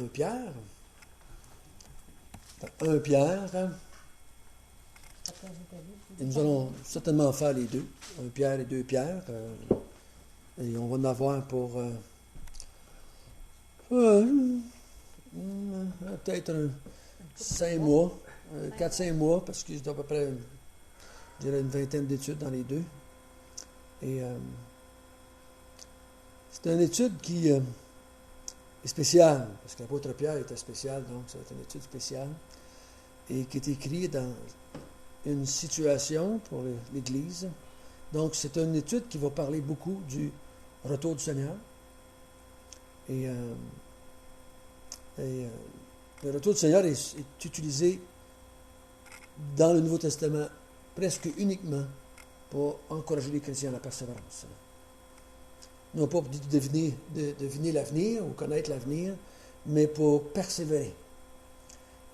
Pierre. 1 Pierre. Et nous allons certainement faire les deux. 1 Pierre et 2 Pierre. Et on va en avoir pour peut-être 5 mois, 4-5 mois, parce que j'ai à peu près, je dirais, une vingtaine d'études dans les deux. Et c'est une étude qui est spéciale, parce que l'apôtre Pierre était spécial, donc c'est une étude spéciale, et qui est écrite dans une situation pour l'Église. Donc c'est une étude qui va parler beaucoup du retour du Seigneur. Et le retour du Seigneur est utilisé dans le Nouveau Testament presque uniquement pour encourager les chrétiens à la persévérance. Non pas pour deviner l'avenir ou connaître l'avenir, mais pour persévérer.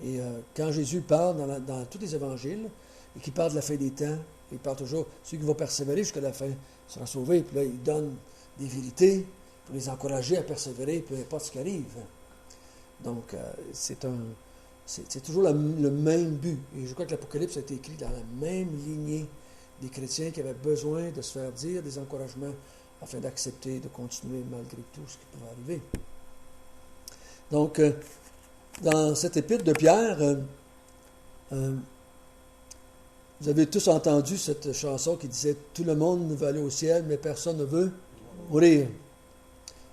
Et quand Jésus parle dans tous les évangiles, et qu'il parle de la fin des temps, il parle toujours, ceux qui vont persévérer jusqu'à la fin seront sauvés, puis là, il donne des vérités pour les encourager à persévérer, peu importe ce qui arrive. Donc, c'est toujours le même but. Et je crois que l'Apocalypse a été écrit dans la même lignée des chrétiens qui avaient besoin de se faire dire des encouragements afin d'accepter, de continuer malgré tout ce qui pouvait arriver. Donc, dans cette épître de Pierre, vous avez tous entendu cette chanson qui disait « Tout le monde veut aller au ciel, mais personne ne veut mourir ».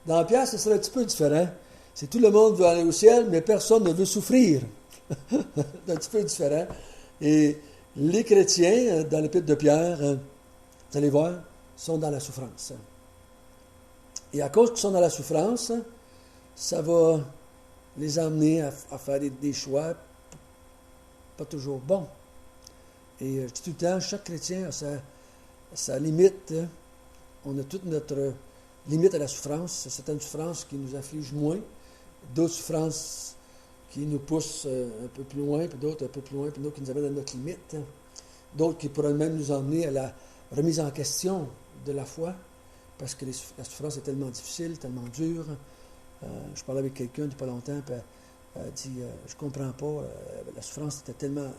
Dans Pierre, ce serait un petit peu différent. C'est « Tout le monde veut aller au ciel, mais personne ne veut souffrir ». C'est un petit peu différent. Et les chrétiens, dans l'épître de Pierre, vous allez voir, sont dans la souffrance. Et à cause qu'ils sont dans la souffrance, ça va les amener à faire des choix pas toujours bons. Et je dis tout le temps, chaque chrétien a sa limite. On a toute notre limite à la souffrance. Certaines souffrances qui nous affligent moins, d'autres souffrances qui nous poussent un peu plus loin, puis d'autres un peu plus loin, puis d'autres qui nous amènent à notre limite. D'autres qui pourraient même nous emmener à la remise en question de la foi, parce que la souffrance est tellement difficile, tellement dure. Je parlais avec quelqu'un il n'y a pas longtemps, puis elle dit je ne comprends pas, la souffrance était tellement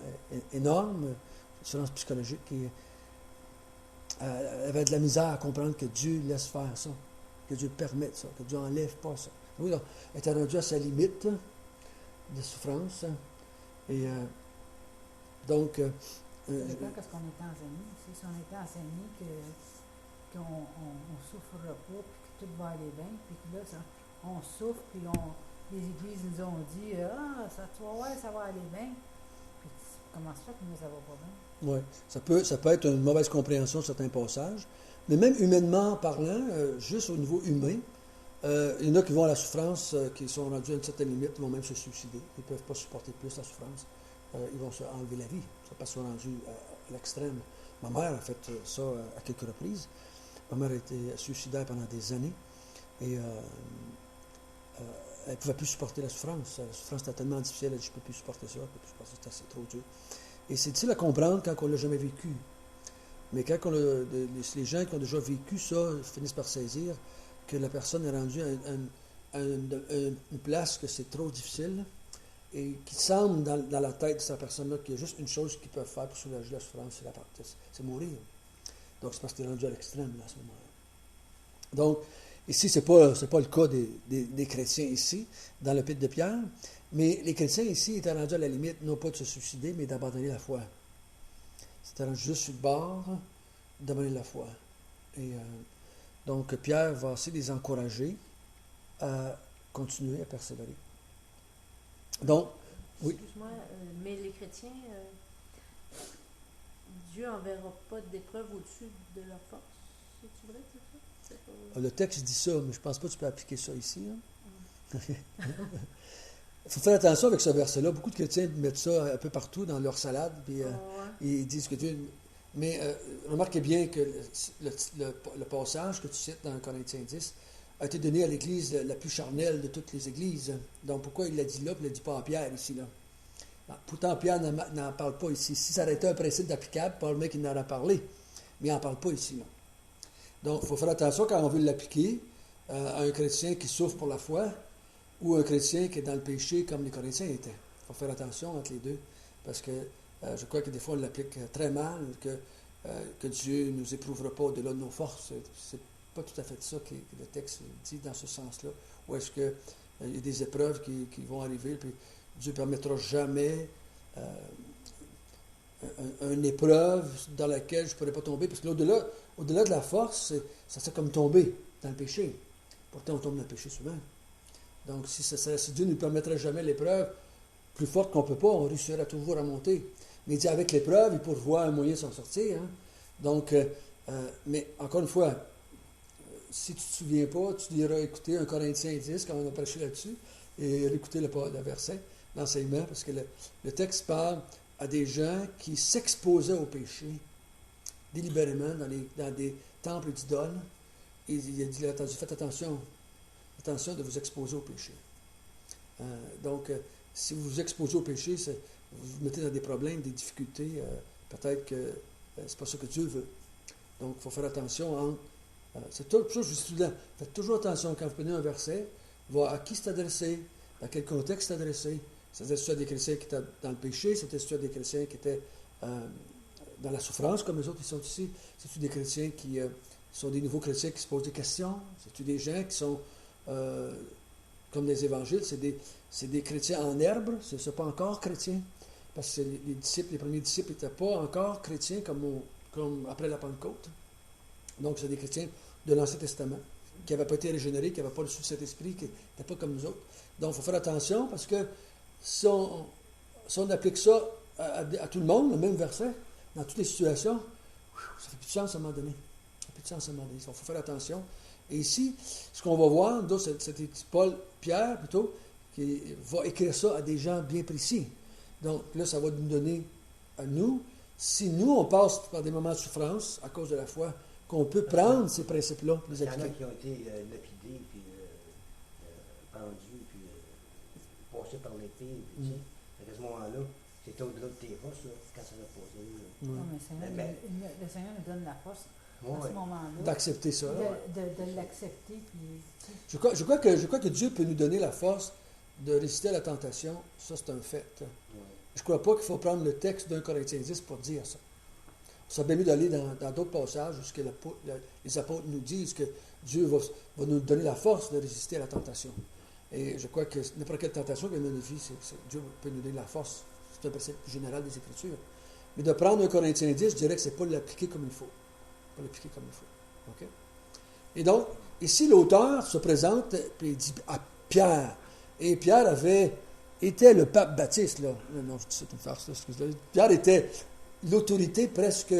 énorme, la souffrance psychologique, et elle avait de la misère à comprendre que Dieu laisse faire ça, que Dieu permette ça, que Dieu n'enlève pas ça. Oui, donc, elle était rendue à sa limite de souffrance. Et donc. Ça dépend de ce qu'on est enseigné. Si on était enseigné qu'on ne souffrira pas, puis que tout va aller bien, puis que là, on souffre, puis les églises nous ont dit ça va aller bien. Puis comment ça fait que nous, ça va pas bien? Oui, ça peut être une mauvaise compréhension de certains passages, mais même humainement parlant, juste au niveau humain, il y en a qui vont à la souffrance, qui sont rendus à une certaine limite, ils vont même se suicider. Ils ne peuvent pas supporter plus la souffrance. Ils vont se enlever la vie. Ça parce qu'ils sont rendus à l'extrême. Ma mère a fait ça à quelques reprises. Ma mère a été suicidaire pendant des années et elle ne pouvait plus supporter la souffrance. La souffrance était tellement difficile, elle dit « je ne peux plus supporter ça, je ne peux plus supporter ça, c'est trop dur ». Et c'est difficile à comprendre quand on ne l'a jamais vécu. Mais quand les gens qui ont déjà vécu ça finissent par saisir que la personne est rendue à une place que c'est trop difficile, et qui semble dans la tête de cette personne-là qu'il y a juste une chose qu'ils peuvent faire pour soulager la souffrance, c'est mourir. Donc, c'est parce que tu es rendu à l'extrême là, à ce moment-là. Donc, ici, ce n'est pas le cas des chrétiens ici, dans l'épître de Pierre, mais les chrétiens ici étaient rendus à la limite, non pas de se suicider, mais d'abandonner la foi. C'était rendu juste sur le bord d'abandonner la foi. Et donc, Pierre va essayer de les encourager à continuer à persévérer. Donc, oui. Excuse-moi, mais les chrétiens, Dieu n'enverra pas d'épreuve au-dessus de leur force. C'est-tu vrai, c'est ça? Le texte dit ça, mais je ne pense pas que tu peux appliquer ça ici. Il faut faire attention avec ce verset-là. Beaucoup de chrétiens mettent ça un peu partout dans leur salade, puis ils disent que Dieu... Mais remarquez bien que le passage que tu cites dans Corinthiens 10 a été donné à l'Église la plus charnelle de toutes les Églises. Donc, pourquoi il l'a dit là, puis il ne l'a dit pas à Pierre, ici, là? Non, pourtant, Pierre n'en parle pas ici. Si ça aurait été un principe applicable, probablement qu'il en aurait parlé. Mais il n'en parle pas ici, là. Donc, il faut faire attention quand on veut l'appliquer à un chrétien qui souffre pour la foi. ou un chrétien qui est dans le péché comme les Corinthiens étaient. Il faut faire attention entre les deux, parce que je crois que des fois on l'applique très mal, que Dieu ne nous éprouvera pas au-delà de nos forces. C'est pas tout à fait ça que le texte dit dans ce sens-là. Ou est-ce qu'il y a des épreuves qui vont arriver, puis Dieu ne permettra jamais une épreuve dans laquelle je ne pourrais pas tomber, parce que au-delà de la force, ça serait comme tomber dans le péché. Pourtant, on tombe dans le péché souvent. Donc, si Dieu ne nous permettrait jamais l'épreuve, plus forte qu'on ne peut pas, on réussirait toujours à monter. Mais il dit, avec l'épreuve, il pourvoit un moyen de s'en sortir. Hein? Donc, mais encore une fois, si tu ne te souviens pas, tu iras écouter 1 Corinthiens 10, quand on a prêché là-dessus, et réécouter le verset, l'enseignement, parce que le texte parle à des gens qui s'exposaient au péché délibérément dans des temples d'idoles. Et il a dit, faites attention de vous exposer au péché. Donc, si vous vous exposez au péché, vous vous mettez dans des problèmes, des difficultés. Peut-être que c'est pas ça que Dieu veut. Donc, il faut faire attention. C'est tout ça, je vous dis tout le temps. Faites toujours attention quand vous prenez un verset, voir à qui c'est adressé, dans quel contexte c'est adressé. C'est-à-dire à des chrétiens qui étaient dans le péché, c'est-à-dire à des chrétiens qui étaient dans la souffrance, comme les autres qui sont ici. C'est-tu des chrétiens qui sont des nouveaux chrétiens qui se posent des questions? C'est-tu des gens qui sont, comme les évangiles, c'est des chrétiens en herbe, ce ne sont pas encore chrétiens, parce que les premiers disciples n'étaient pas encore chrétiens comme après la Pentecôte. Donc, c'est des chrétiens de l'Ancien Testament, qui n'avaient pas été régénérés, qui n'avaient pas reçu cet esprit, qui n'étaient pas comme nous autres. Donc, il faut faire attention, parce que si on applique ça à tout le monde, le même verset, dans toutes les situations, ça fait plus de sens à un moment donné. Il faut faire attention. Et ici, ce qu'on va voir, c'est Pierre, plutôt, qui va écrire ça à des gens bien précis. Donc, là, ça va nous donner à nous, si nous, on passe par des moments de souffrance à cause de la foi, qu'on peut prendre ces principes-là, les appliquer. Il y en a qui ont été lapidés, puis pendus, puis passés par l'épée, puis à ce moment-là, c'était au-delà de tes forces, là, quand ça va passer. Non, mais le Seigneur nous donne la force à ce moment-là. D'accepter ça. De l'accepter. Puis, je crois que Dieu peut nous donner la force de résister à la tentation. Ça, c'est un fait. Je ne crois pas qu'il faut prendre le texte d'1 Corinthiens 10 pour dire ça. Ça serait bien mieux d'aller dans d'autres passages où les apôtres nous disent que Dieu va nous donner la force de résister à la tentation. Et je crois que n'importe quelle tentation qui vient dans notre vie, Dieu peut nous donner la force. C'est un principe général des Écritures. Mais de prendre 1 Corinthiens 10, je dirais que ce n'est pas l'appliquer comme il faut. Okay? Et donc, ici, l'auteur se présente et il dit à Pierre. Et Pierre était le pape Baptiste. Là. Non, je dis c'est une farce, excusez-moi. Pierre était l'autorité presque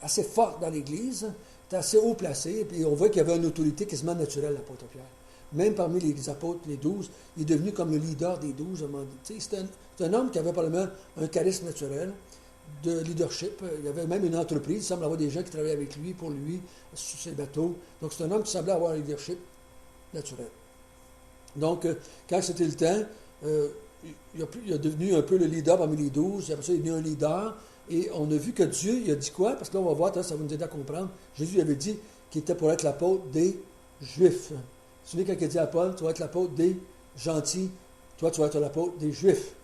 assez forte dans l'Église, était assez haut placé, et on voit qu'il y avait une autorité quasiment naturelle, l'apôtre Pierre. Même parmi les apôtres, les 12, il est devenu comme le leader des 12. C'est un homme qui avait probablement un charisme naturel de leadership. Il y avait même une entreprise, il semble avoir des gens qui travaillaient avec lui, pour lui, sur ses bateaux. Donc c'est un homme qui semblait avoir un leadership naturel. Donc, quand c'était le temps, il est devenu un peu le leader parmi les 12, après ça, il est devenu un leader, et on a vu que Dieu, il a dit quoi? Parce que là, on va voir, ça va nous aider à comprendre. Jésus avait dit qu'il était pour être l'apôtre des Juifs. Vous vous souvenez quand il a dit à Paul, tu vas être l'apôtre des gentils, toi, tu vas être l'apôtre des Juifs.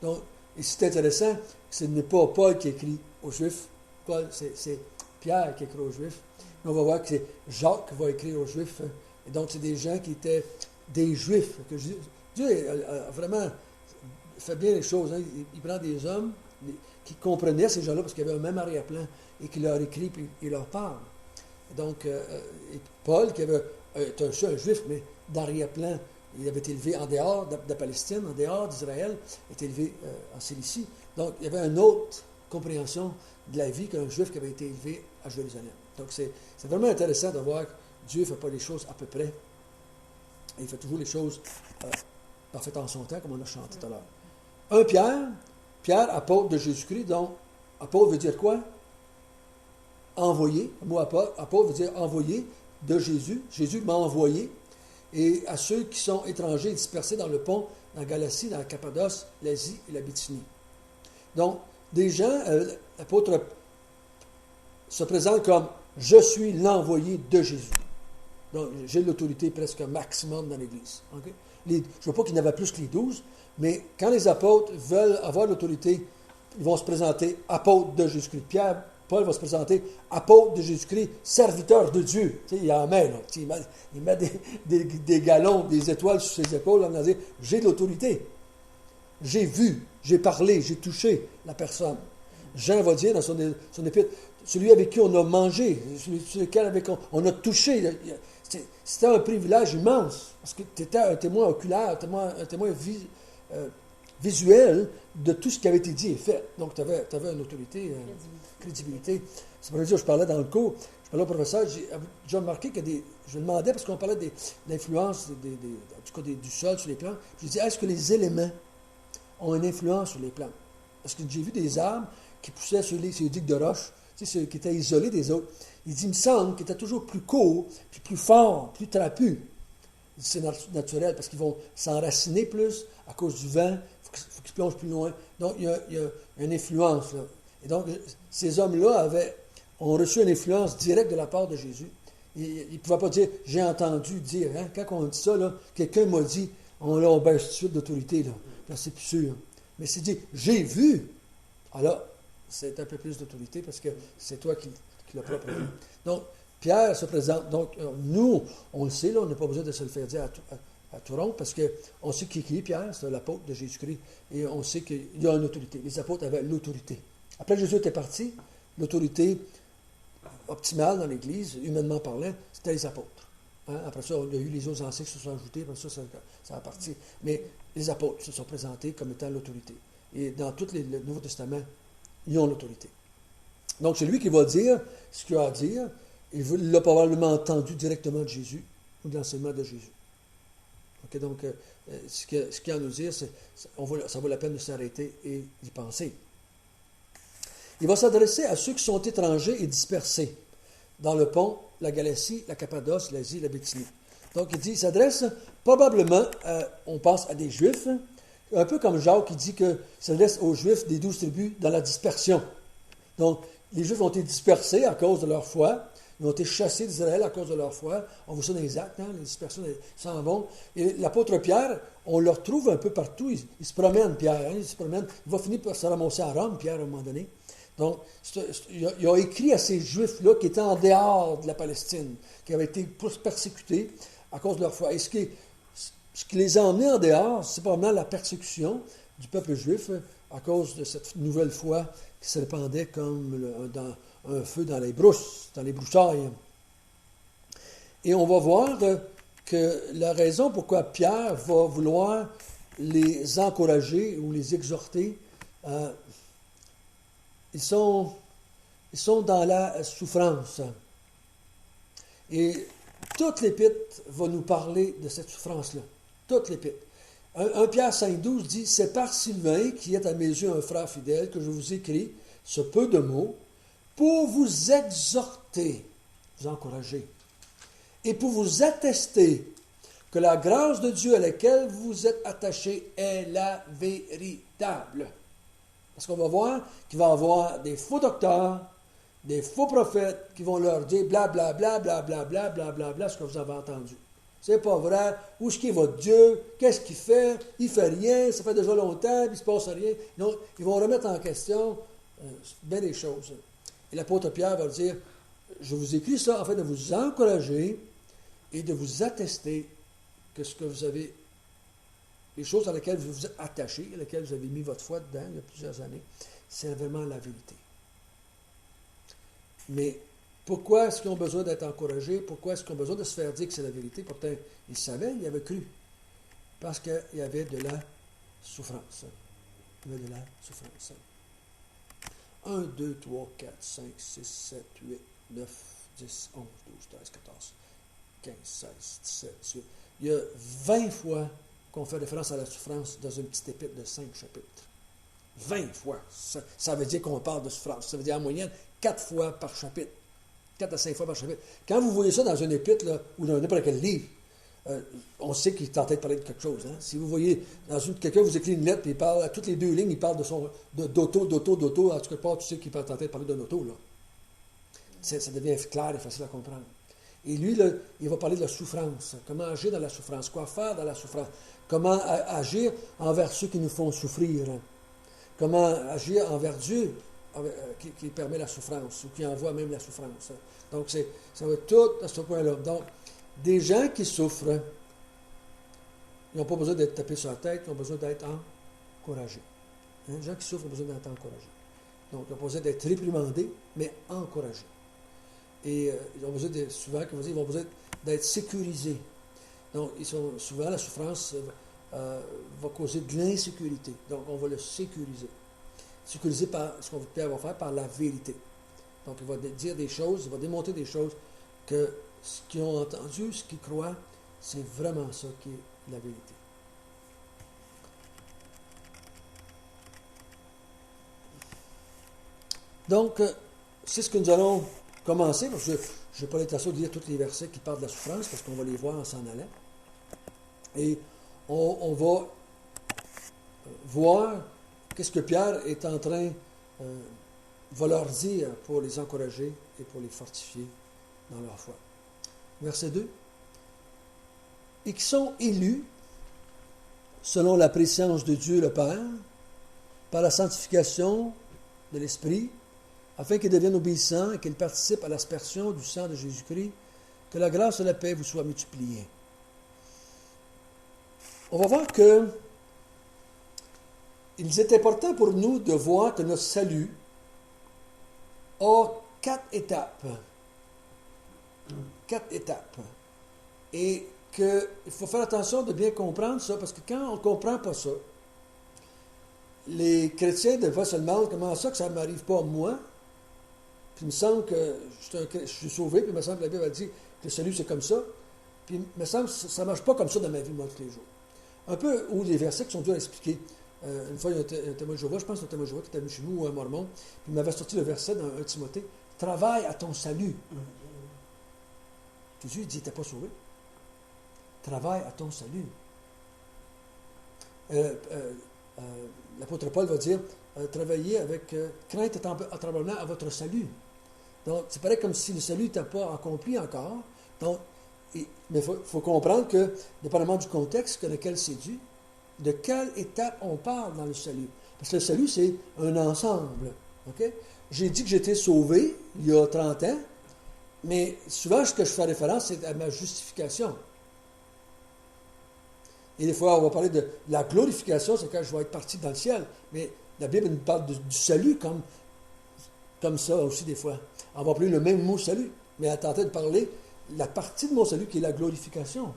Donc, et c'est intéressant, ce n'est pas Paul qui écrit aux Juifs, Paul, c'est Pierre qui écrit aux Juifs. Mais on va voir que c'est Jacques qui va écrire aux Juifs. Et donc, c'est des gens qui étaient des Juifs. Dieu a vraiment fait bien les choses. Hein. Il prend des hommes qui comprenaient ces gens-là parce qu'il y avait un même arrière-plan et qui leur écrit puis il leur parle. Donc, et Paul, qui avait était un Juif, mais d'arrière-plan, il avait été élevé en dehors de Palestine, en dehors d'Israël, était élevé en Cilicie. Donc, il y avait une autre compréhension de la vie qu'un Juif qui avait été élevé à Jérusalem. Donc, c'est vraiment intéressant de voir que Dieu ne fait pas les choses à peu près. Et il fait toujours les choses parfaites en son temps, comme on a chanté tout à l'heure. Pierre, apôtre de Jésus-Christ, donc apôtre veut dire quoi? Envoyé. Le mot apôtre veut dire envoyé de Jésus. Jésus m'a envoyé. Et à ceux qui sont étrangers dispersés dans le pont, dans la Galatie, dans la Cappadoce, l'Asie et la Bithynie. Donc, des gens, l'apôtre se présente comme « Je suis l'envoyé de Jésus ». Donc, j'ai l'autorité presque maximum dans l'Église. Okay? Je ne veux pas qu'il y en avait plus que les 12, mais quand les apôtres veulent avoir l'autorité, ils vont se présenter apôtres de Jésus-Christ. Paul va se présenter apôtre de Jésus-Christ, serviteur de Dieu. Tu sais, il en met, là. Il met des galons, des étoiles sur ses épaules en disant « J'ai de l'autorité. J'ai vu, j'ai parlé, j'ai touché la personne. » Jean va dire dans son épître, celui avec qui on a mangé, celui avec qui on a touché, c'était un privilège immense, parce que tu étais un témoin oculaire, un témoin visuel de tout ce qui avait été dit et fait. Donc, tu avais une autorité, crédibilité. C'est pour ça que je parlais dans le cours, je parlais au professeur, j'ai remarqué que je demandais, parce qu'on parlait de l'influence du sol sur les plantes, je disais, est-ce que les éléments ont une influence sur les plantes? Parce que j'ai vu des arbres qui poussaient sur les digues de roche, tu sais, qui étaient isolés des autres. Il dit, il me semble qu'ils étaient toujours plus courts, puis plus forts, plus trapus. C'est naturel, parce qu'ils vont s'enraciner plus à cause du vent, il faut qu'ils plongent plus loin. Donc, il y a une influence, là. Et donc, ces hommes-là ont reçu une influence directe de la part de Jésus. Ils ne pouvaient pas dire, j'ai entendu dire, hein? Quand on dit ça, là, quelqu'un m'a dit, on baisse tout de suite d'autorité, là. Là, c'est plus sûr. Mais c'est dit, j'ai vu. Alors, c'est un peu plus d'autorité parce que c'est toi qui l'as propre vu. Donc, Pierre se présente. Donc, nous, on le sait, là, on n'a pas besoin de se le faire dire à tout rond parce qu'on sait qui est Pierre, c'est l'apôtre de Jésus-Christ. Et on sait qu'il y a une autorité. Les apôtres avaient l'autorité. Après Jésus était parti, l'autorité optimale dans l'Église, humainement parlant, c'était les apôtres. Hein? Après ça, il y a eu les autres anciens qui se sont ajoutés, après ça a parti. Mais les apôtres se sont présentés comme étant l'autorité. Et dans tout le Nouveau Testament, ils ont l'autorité. Donc, c'est lui qui va dire ce qu'il a à dire. Il l'a probablement entendu directement de Jésus ou de l'enseignement de Jésus. Okay, donc, ce qu'il y a à nous dire, ça vaut la peine de s'arrêter et d'y penser. Il va s'adresser à ceux qui sont étrangers et dispersés dans le Pont, la Galatie, la Cappadoce, l'Asie, la Bithynie. Donc, il s'adresse probablement, on pense à des Juifs, un peu comme Jacques qui dit qu'il s'adresse aux Juifs des 12 tribus dans la dispersion. Donc, les Juifs ont été dispersés à cause de leur foi. Ils ont été chassés d'Israël à cause de leur foi. On voit ça dans les actes, hein, les dispersions s'en vont. Et l'apôtre Pierre, on le retrouve un peu partout. Il se promène, Pierre. Hein, il va finir par se ramasser à Rome, Pierre, à un moment donné. Donc, il a écrit à ces Juifs-là qui étaient en dehors de la Palestine, qui avaient été persécutés à cause de leur foi. Et ce qui les a emmenés en dehors, c'est probablement la persécution du peuple juif à cause de cette nouvelle foi qui se répandait comme un feu dans les brousses, dans les broussailles. Et on va voir que la raison pourquoi Pierre va vouloir les encourager ou les exhorter, ils sont dans la souffrance. Et toute l'Épître va nous parler de cette souffrance-là. Toute l'Épître. 1 Pierre 5,12 dit « C'est par Sylvain, qui est à mes yeux un frère fidèle, que je vous écris ce peu de mots pour vous exhorter, vous encourager, et pour vous attester que la grâce de Dieu à laquelle vous êtes attachés est la véritable. » Parce qu'on va voir qu'il va y avoir des faux docteurs, des faux prophètes qui vont leur dire blablabla, blablabla, blablabla, ce que vous avez entendu. C'est pas vrai. Où est-ce qu'il est votre Dieu? Qu'est-ce qu'il fait? Il fait rien. Ça fait déjà longtemps, puis il ne se passe rien. Donc, ils vont remettre en question bien des choses. Et l'apôtre Pierre va dire, je vous écris ça afin de vous encourager et de vous attester que ce que vous avez, les choses à lesquelles vous vous êtes attachés, à lesquelles vous avez mis votre foi dedans il y a plusieurs années, c'est vraiment la vérité. Mais pourquoi est-ce qu'ils ont besoin d'être encouragés? Pourquoi est-ce qu'ils ont besoin de se faire dire que c'est la vérité? Pourtant, ils savaient, ils avaient cru. Parce qu'il y avait de la souffrance. Il y avait de la souffrance. 1, 2, 3, 4, 5, 6, 7, 8, 9, 10, 11, 12, 13, 14, 15, 16, 17, 18. Il y a 20 fois qu'on fait référence à la souffrance dans une petite épître de 5 chapitres. 20 fois. Ça veut dire qu'on parle de souffrance. Ça veut dire en moyenne 4 fois par chapitre. 4 à 5 fois par chapitre. Quand vous voyez ça dans une épître là, ou dans n'importe quel livre, on sait qu'il est en train de parler de quelque chose. Hein? Si vous voyez, quelqu'un vous écrit une lettre, puis il parle, à toutes les 2 lignes, il parle d'auto, en tout cas, tu sais qu'il est en train de parler d'un auto. Là. Ça devient clair et facile à comprendre. Et lui, là, il va parler de la souffrance. Comment agir dans la souffrance, quoi faire dans la souffrance, comment agir envers ceux qui nous font souffrir, comment agir envers Dieu qui permet la souffrance ou qui envoie même la souffrance. Donc, ça va être tout à ce point-là. Donc, des gens qui souffrent, ils n'ont pas besoin d'être tapés sur la tête, ils ont besoin d'être encouragés. Hein? Les gens qui souffrent ont besoin d'être encouragés. Donc, ils ont besoin d'être réprimandés, mais encouragés. Et ils ont besoin souvent, comme on dit, ils ont besoin d'être sécurisés. Donc, souvent, la souffrance va causer de l'insécurité. Donc, on va le sécuriser. Sécurisé par ce qu'on va faire par la vérité. Donc, il va dire des choses, il va démontrer des choses que ce qu'ils ont entendu, ce qu'ils croient, c'est vraiment ça qui est la vérité. Donc, c'est ce que nous allons commencer. Parce que je n'ai pas l'intention de lire tous les versets qui parlent de la souffrance, parce qu'on va les voir en s'en allant. Et on va voir qu'est-ce que Pierre est en train va leur dire pour les encourager et pour les fortifier dans leur foi. Verset 2. Et qui sont élus selon la préscience de Dieu le Père, par la sanctification de l'Esprit, afin qu'ils deviennent obéissants et qu'ils participent à l'aspersion du sang de Jésus-Christ, que la grâce et la paix vous soient multipliées. On va voir que il est important pour nous de voir que notre salut a 4 étapes. 4 étapes. Et qu'il faut faire attention de bien comprendre ça, parce que quand on ne comprend pas ça, les chrétiens, des fois, se demandent comment ça que ça ne m'arrive pas à moi. Puis il me semble que je suis sauvé, puis il me semble que la Bible a dit que le salut c'est comme ça. Puis il me semble que ça ne marche pas comme ça dans ma vie, moi, tous les jours. Un peu, ou les versets qui sont durs à expliquer. Une fois, il y a un témoin de Jéhovah, je pense que c'est un témoin de Jéhovah qui était venu chez nous, ou un mormon, puis il m'avait sorti le verset dans 1 Timothée, « Travaille à ton salut. » Jésus, il dit, « Tu n'es pas sauvé. Travaille à ton salut. » L'apôtre Paul va dire, travaillez avec crainte et tremblement à votre salut. Donc, c'est pareil comme si le salut n'était pas accompli encore. Donc, mais il faut comprendre que, dépendamment du contexte dans lequel c'est dû, de quelle étape on parle dans le salut. Parce que le salut, c'est un ensemble. Okay? J'ai dit que j'étais sauvé il y a 30 ans, mais souvent, ce que je fais référence, c'est à ma justification. Et des fois, on va parler de la glorification, c'est quand je vais être parti dans le ciel. Mais la Bible nous parle du salut comme ça aussi des fois. On va appeler le même mot salut, mais elle tentait de parler la partie de mon salut qui est la glorification.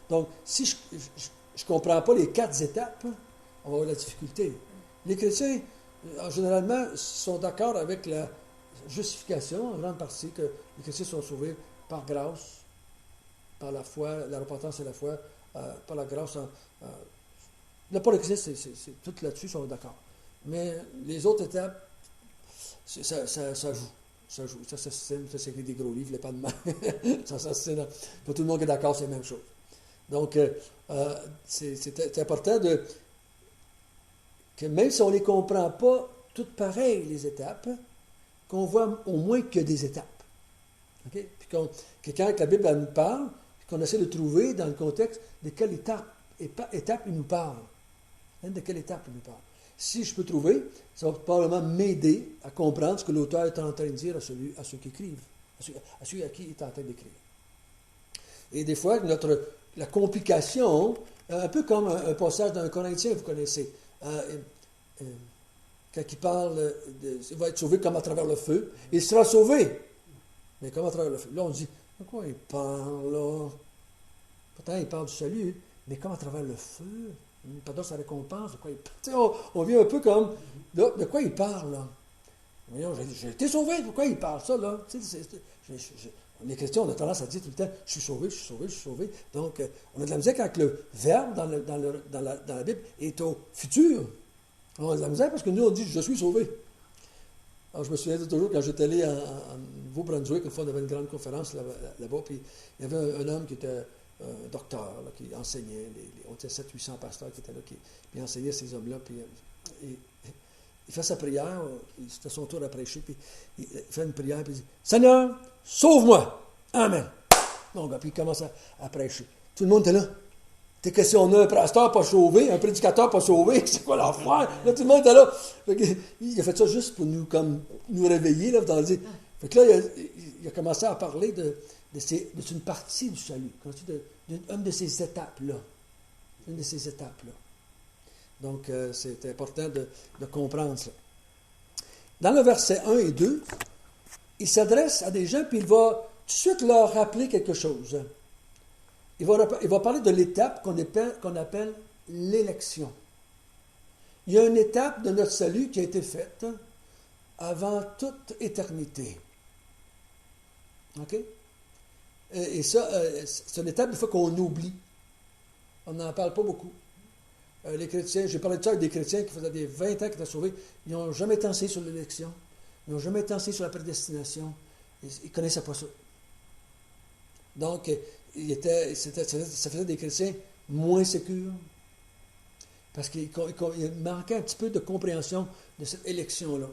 Donc, si je ne comprends pas les 4 étapes, on va avoir de la difficulté. Les chrétiens, généralement, sont d'accord avec la justification, en grande partie, que les chrétiens sont sauvés par grâce, par la foi, la repentance et la foi, par la grâce. Là, pour les chrétiens, c'est tout là-dessus, ils sont d'accord. Mais les autres étapes, ça joue. Ça joue. Ça s'assine, ça s'écrit des gros livres, les pas de main. Ça s'assine. Pas tout le monde est d'accord, c'est la même chose. Donc, c'est important que même si on ne les comprend pas toutes pareilles, les étapes, qu'on voit au moins qu'il y a des étapes. Okay? Puis que quand la Bible elle nous parle, puis qu'on essaie de trouver dans le contexte de quelle étape il nous parle. Hein, de quelle étape il nous parle. Si je peux trouver, ça va probablement m'aider à comprendre ce que l'auteur est en train de dire à ceux qui écrivent, à ceux à qui il est en train d'écrire. Et des fois, la complication, un peu comme un passage dans un Corinthien, vous connaissez, quand il parle, il va être sauvé comme à travers le feu, il sera sauvé, mais comme à travers le feu. Là, on dit, de quoi il parle, là? Pourtant, il parle du salut, mais comme à travers le feu. Pardon, sa récompense, de quoi il parle. On vient un peu comme, là, de quoi il parle, là? J'ai été sauvé, de quoi il parle, ça, là? Les chrétiens, on a tendance à dire tout le temps, je suis sauvé, je suis sauvé, je suis sauvé. Donc, on a de la misère quand le verbe dans la Bible est au futur. On a de la misère parce que nous, on dit, je suis sauvé. Alors, je me souviens toujours, quand j'étais allé en Nouveau-Brunswick, une fois, on avait une grande conférence là-bas, puis il y avait un homme qui était un docteur là, qui enseignait, on était 700-800 pasteurs qui étaient là, qui enseignaient ces hommes-là, puis il fait sa prière, c'était son tour à prêcher, puis il fait une prière, puis il dit, « Seigneur, sauve-moi! Amen! » mon gars, puis il commence à prêcher. Tout le monde était là. T'es question, on a un pasteur pas sauvé, un prédicateur pas sauvé, c'est quoi l'affaire? Là, tout le monde était là. Fait que, il a fait ça juste pour nous, comme, nous réveiller, là, dans le dire. Fait que là, il a commencé à parler de une partie du salut, d'une de ces étapes-là. Une de ces étapes-là. Donc, c'est important de comprendre ça. Dans le verset 1 et 2, il s'adresse à des gens, puis il va tout de suite leur rappeler quelque chose. Il va parler de l'étape qu'on appelle l'élection. Il y a une étape de notre salut qui a été faite avant toute éternité. OK? Et ça, c'est une étape des fois qu'on oublie. On n'en parle pas beaucoup. Les chrétiens, j'ai parlé de ça avec des chrétiens qui faisaient des 20 ans qu'ils étaient sauvés, ils n'ont jamais été enseigné sur l'élection. Ils n'ont jamais été enseignés sur la prédestination. Ils ne connaissaient pas ça. Donc, ça faisait des chrétiens moins sécures. Parce qu'il manquait un petit peu de compréhension de cette élection-là.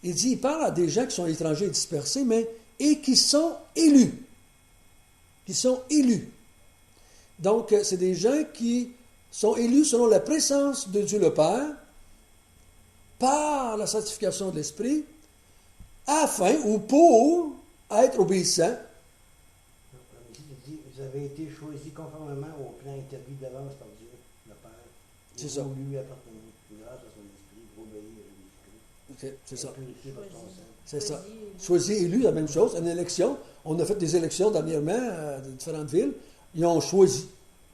Il parle à des gens qui sont étrangers et dispersés, et qui sont élus. Qui sont élus. Donc, c'est des gens qui sont élus selon la présence de Dieu le Père, par la sanctification de l'Esprit, afin ou pour être obéissants. Vous avez été choisis conformément au plan établi d'avance par Dieu, le Père. C'est ça. Vous lui appartenez, grâce à son esprit, pour obéir à Jésus-Christ. C'est ça. Purifié par son sang. C'est ça. Choisi, élu, la même chose. Une élection. On a fait des élections dernièrement dans différentes villes. Ils ont choisi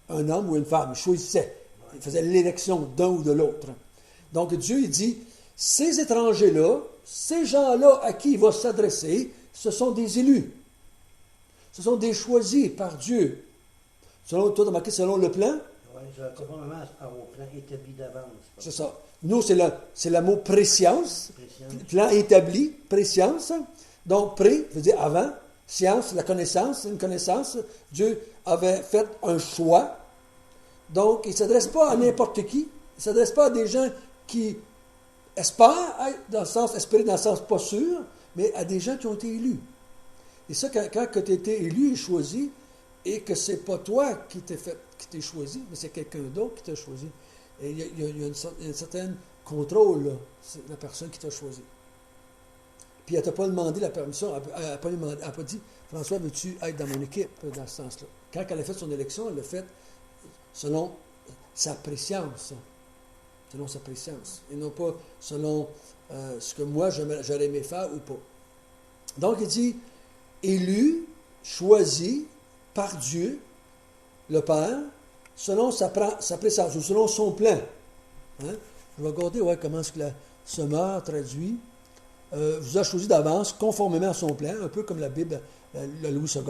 un homme ou une femme. Ils choisissaient. Ils faisaient l'élection d'un ou de l'autre. Donc Dieu, il dit, ces étrangers-là, ces gens-là à qui il va s'adresser, ce sont des élus. Ce sont des choisis par Dieu. Selon, toi, tu as marqué selon le plan? Oui, conformément au plan établi d'avance. C'est ça. Nous, c'est le mot préscience. Plan établi, préscience. Donc, pré veut dire avant. Science, la connaissance, une connaissance. Dieu avait fait un choix. Donc, il ne s'adresse pas à n'importe qui. Il ne s'adresse pas à des gens qui espèrent être dans le sens, espérer dans le sens pas sûr, mais à des gens qui ont été élus. Et ça, quand tu as été élu et choisi, et que ce n'est pas toi qui t'es choisi, mais c'est quelqu'un d'autre qui t'a choisi. Et il y a un certain contrôle, là. C'est la personne qui t'a choisi. Puis elle ne t'a pas demandé la permission, elle n'a pas dit, François, veux-tu être dans mon équipe, dans ce sens-là. Quand elle a fait son élection, elle l'a fait selon sa préscience. Selon sa préscience. Et non pas selon ce que moi j'aurais aimé faire ou pas. Donc il dit, élu, choisi par Dieu, le Père, selon sa préscience, ou selon son plan. Hein? Je vais regarder comment est-ce que la Semeur traduit. Vous a choisi d'avance, conformément à son plan, un peu comme la Bible, le Louis II.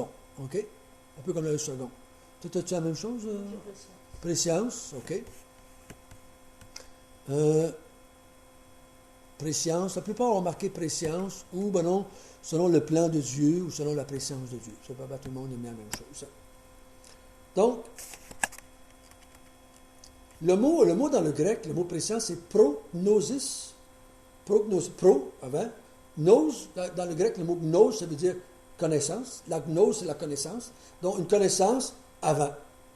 OK? Un peu comme le Louis II. Toi, as-tu la même chose? Préscience, OK. Préscience, la plupart ont marqué préscience, ou, ben non, selon le plan de Dieu, ou selon la préscience de Dieu. Ça peut pas tout le monde aimer la même chose. Donc, le mot dans le grec, le mot préscience, c'est prognosis. Pro, avant. Gnose, dans le grec, le mot gnose, ça veut dire connaissance. La gnose, c'est la connaissance. Donc, une connaissance avant.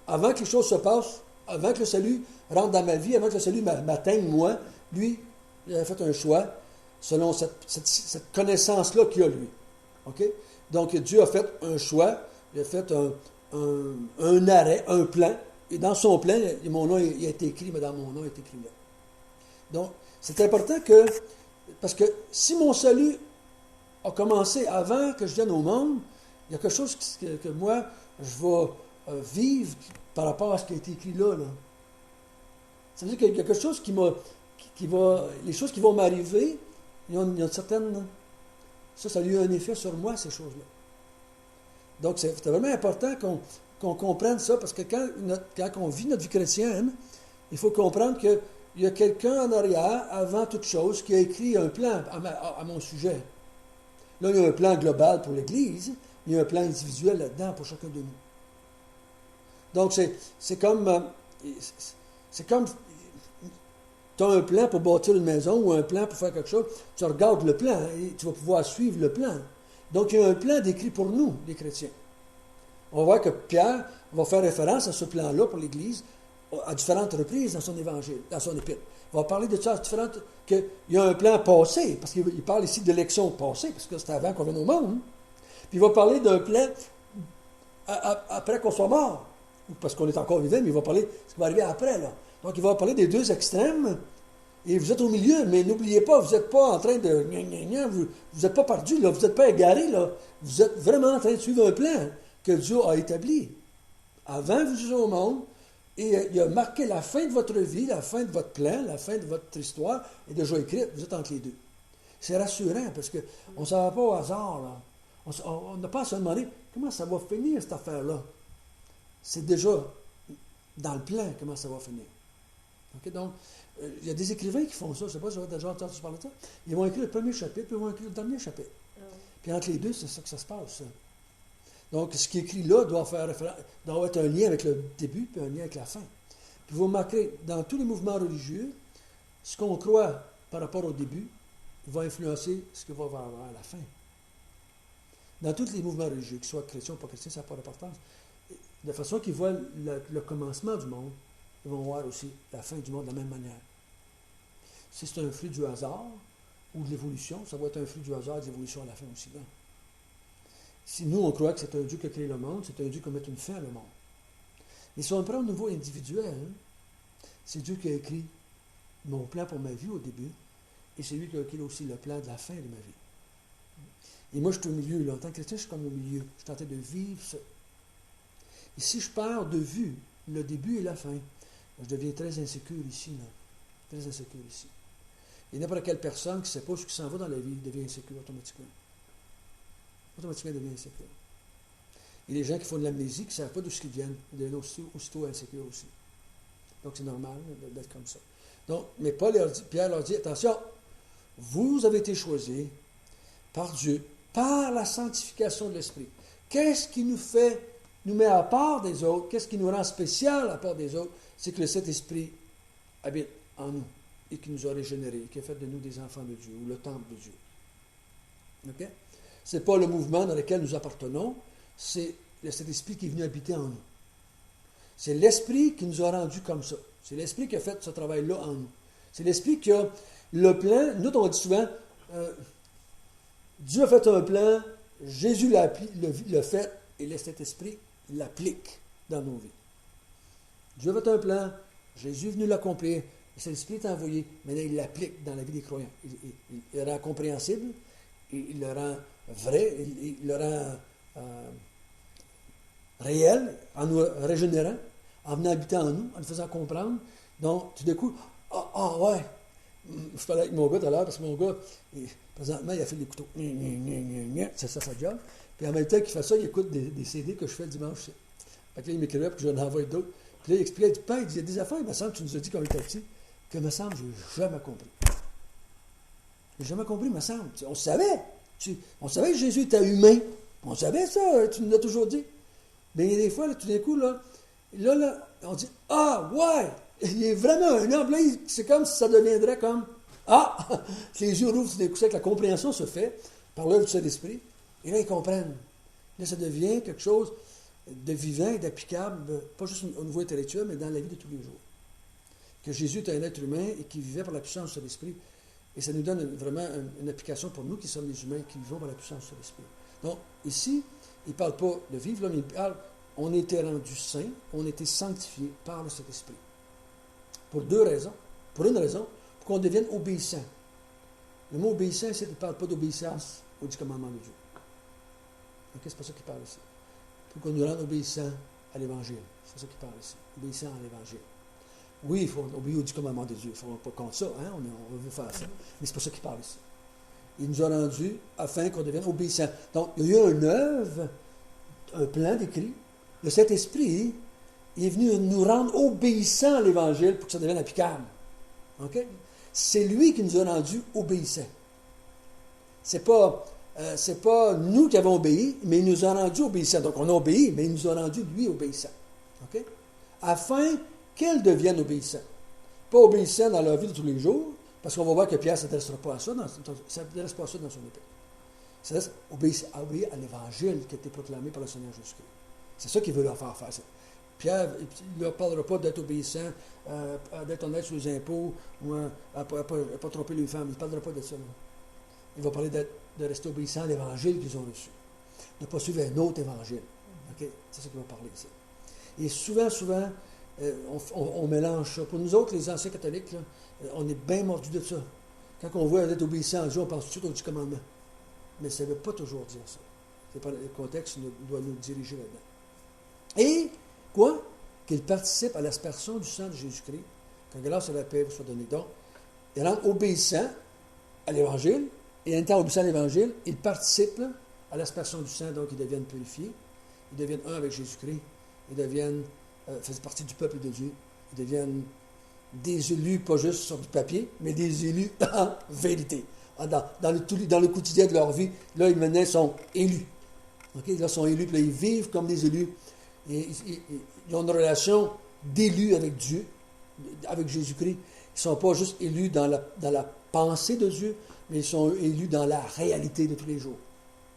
Avant que les choses se passent, avant que le salut rentre dans ma vie, avant que le salut m'atteigne, moi, lui, il a fait un choix selon cette connaissance-là qu'il a, lui. OK? Donc, Dieu a fait un choix, il a fait un arrêt, un plan, et dans son plan, mon nom il a été écrit, mais dans mon nom, il est écrit là. Donc, c'est important parce que si mon salut a commencé avant que je vienne au monde, il y a quelque chose que moi, je vais vivre par rapport à ce qui a été écrit là. Ça veut dire qu'il y a quelque chose les choses qui vont m'arriver, il y a une certaine... Ça a eu un effet sur moi, ces choses-là. Donc, c'est vraiment important qu'on comprenne ça, parce que quand on vit notre vie chrétienne, il faut comprendre qu'il y a quelqu'un en arrière, avant toute chose, qui a écrit un plan à mon sujet. Là, il y a un plan global pour l'Église, mais il y a un plan individuel là-dedans pour chacun de nous. Donc, c'est comme tu as un plan pour bâtir une maison ou un plan pour faire quelque chose, tu regardes le plan et tu vas pouvoir suivre le plan. Donc, il y a un plan décrit pour nous, les chrétiens. On va voir que Pierre va faire référence à ce plan-là pour l'Église à différentes reprises dans son évangile, dans son épître. Il va parler de ça à différentes... qu'il y a un plan passé, parce qu'il parle ici d'élection passée, parce que c'était avant qu'on vienne au monde. Puis il va parler d'un plan après qu'on soit mort, parce qu'on est encore vivant, mais il va parler de ce qui va arriver après, là. Donc il va parler des deux extrêmes, et vous êtes au milieu, mais n'oubliez pas, vous n'êtes pas en train de... Vous n'êtes pas perdu, là, vous n'êtes pas égaré, là. Vous êtes vraiment en train de suivre un plan que Dieu a établi. Avant vous étiez au monde, et il a marqué la fin de votre vie, la fin de votre plan, la fin de votre histoire, est déjà écrite. Vous êtes entre les deux. C'est rassurant, parce qu'on ne s'en va pas au hasard, là. On n'a pas à se demander comment ça va finir, cette affaire-là. C'est déjà dans le plan comment ça va finir. Okay? Donc, il y a des écrivains qui font ça. Je ne sais pas si vous avez déjà entendu parler de ça. Ils vont écrire le premier chapitre, puis ils vont écrire le dernier chapitre. Puis entre les deux, c'est ça que ça se passe. Ça. Donc, ce qui est écrit là doit être un lien avec le début, puis un lien avec la fin. Puis vous remarquerez, dans tous les mouvements religieux, ce qu'on croit par rapport au début va influencer ce qu'il va avoir à la fin. Dans tous les mouvements religieux, qu'ils soient chrétiens ou pas chrétiens, ça n'a pas d'importance. De façon qu'ils voient le commencement du monde, ils vont voir aussi la fin du monde de la même manière. Si c'est un fruit du hasard ou de l'évolution, ça va être un fruit du hasard et de l'évolution à la fin aussi. Là. Si nous, on croit que c'est un Dieu qui a créé le monde, c'est un Dieu qui va mettre une fin à le monde. Mais si on prend au niveau individuel, c'est Dieu qui a écrit mon plan pour ma vie au début, et c'est lui qui a écrit aussi le plan de la fin de ma vie. Et moi, je suis au milieu. Là. En tant que chrétien, je suis comme au milieu. Je suis en train de vivre ça. Et si je perds de vue le début et la fin, je deviens très insécure ici. Là. Très insécure ici. Et n'importe quelle personne qui ne sait pas ce qui s'en va dans la vie devient insécure automatiquement. Automatiquement, elle devient insécure. Et les gens qui font de l'amnésie, qui ne savent pas d'où ils viennent, ils deviennent aussitôt insécures aussi. Donc, c'est normal d'être comme ça. Donc, mais Pierre leur dit, attention, vous avez été choisis par Dieu, par la sanctification de l'Esprit. Qu'est-ce qui nous met à part des autres? Qu'est-ce qui nous rend spécial à part des autres? C'est que le Saint-Esprit habite en nous et qui nous a régénérés, qui a fait de nous des enfants de Dieu, ou le temple de Dieu. OK? Ce n'est pas le mouvement dans lequel nous appartenons, c'est le Saint-Esprit qui est venu habiter en nous. C'est l'Esprit qui nous a rendus comme ça. C'est l'Esprit qui a fait ce travail-là en nous. C'est l'Esprit qui a le plan. Nous, on dit souvent, Dieu a fait un plan, Jésus l'a fait, et le Saint-Esprit l'applique dans nos vies. Dieu a fait un plan, Jésus est venu l'accomplir, le Saint-Esprit est envoyé, maintenant il l'applique dans la vie des croyants. Il le rend compréhensible, il le rend vrai, il le rend réel, en nous régénérant, en venant habiter en nous, en nous faisant comprendre. Donc, tout d'un coup, ouais, je parlais avec mon gars tout à l'heure, parce que mon gars, présentement, il a fait des couteaux. C'est ça sa job. Puis en même temps qu'il fait ça, il écoute des CD que je fais le dimanche. Fait que là, il m'écrivait, puis je lui en envoie d'autres. Puis là, il expliquait, il dit, Père, il y a des affaires, il me semble, tu nous as dit quand on était petit, que me semble, je n'ai jamais compris. Je n'ai jamais compris, me semble. On savait. On savait que Jésus était humain. On savait ça, tu nous l'as toujours dit. Mais il y a des fois, là, tout d'un coup, là, on dit, ouais, il est vraiment un homme. Là, c'est comme si ça deviendrait comme, les yeux rouvrent tout d'un coup, c'est que la compréhension se fait par l'œuvre du Saint-Esprit. Et là, ils comprennent. Là, ça devient quelque chose de vivant et d'applicable, pas juste au niveau intellectuel, mais dans la vie de tous les jours. Que Jésus était un être humain et qui vivait par la puissance de l'Esprit. Et ça nous donne vraiment une application pour nous qui sommes les humains, qui vivons par la puissance de l'Esprit. Donc, ici, il ne parle pas de vivre, là, mais il parle, on était rendus saints, on était sanctifiés par le Saint-Esprit. Pour deux raisons. Pour une raison, pour qu'on devienne obéissant. Le mot obéissant, il ne parle pas d'obéissance aux 10 commandements de Dieu. Ok, c'est pas ça qu'il parle ici. Pour qu'on nous rende obéissants à l'Évangile. C'est ça qu'il parle ici. Obéissants à l'Évangile. Oui, il faut obéir aux 10 commandements de Dieu. Il ne faut pas contre ça. Hein? On veut faire ça. Mais c'est pas ça qu'il parle ici. Il nous a rendus afin qu'on devienne obéissants. Donc, il y a eu une œuvre, un plan décrit. Le Saint-Esprit est venu nous rendre obéissants à l'Évangile pour que ça devienne applicable. OK? C'est lui qui nous a rendus obéissants. C'est pas nous qui avons obéi, mais il nous a rendus obéissants. Donc, on a obéi, mais il nous a rendus, lui, obéissants. OK? Afin qu'ils deviennent obéissants. Pas obéissants dans leur vie de tous les jours, parce qu'on va voir que Pierre ne s'intéressera pas à ça, dans son épître. Il s'intéresse à obéir à l'Évangile qui a été proclamé par le Seigneur Jésus-Christ. C'est ça qu'il veut leur faire faire. Pierre, il ne leur parlera pas d'être obéissant, d'être honnête sur les impôts, ou à ne pas tromper les femmes. Il ne parlera pas de ça. Là. Il va parler de rester obéissant à l'évangile qu'ils ont reçu. De ne pas suivre un autre évangile. Okay? C'est ça qu'il va parler ici. Et souvent, on mélange ça. Pour nous autres, les anciens catholiques, là, on est bien mordus de ça. Quand on voit être obéissant à Dieu, on pense tout de suite au 10 commandements. Mais ça ne veut pas toujours dire ça. C'est pas, le contexte doit nous diriger là-dedans. Et, quoi? Qu'il participe à l'aspersion du sang de Jésus-Christ, que grâce et la paix vous soit donnée. Donc, il rend obéissant à l'Évangile, et en étant obéissant à l'Évangile, il participe à l'aspersion du sang, donc ils deviennent purifiés, ils deviennent un avec Jésus-Christ, ils deviennent, faisant partie du peuple de Dieu, ils deviennent des élus, pas juste sur du papier, mais des élus en vérité. Dans le quotidien de leur vie, là, ils maintenant sont élus. Okay? Là, ils sont élus, puis là, ils vivent comme des élus. Et, ils ont une relation d'élus avec Dieu, avec Jésus-Christ. Ils ne sont pas juste élus dans la pensée de Dieu, mais ils sont élus dans la réalité de tous les jours.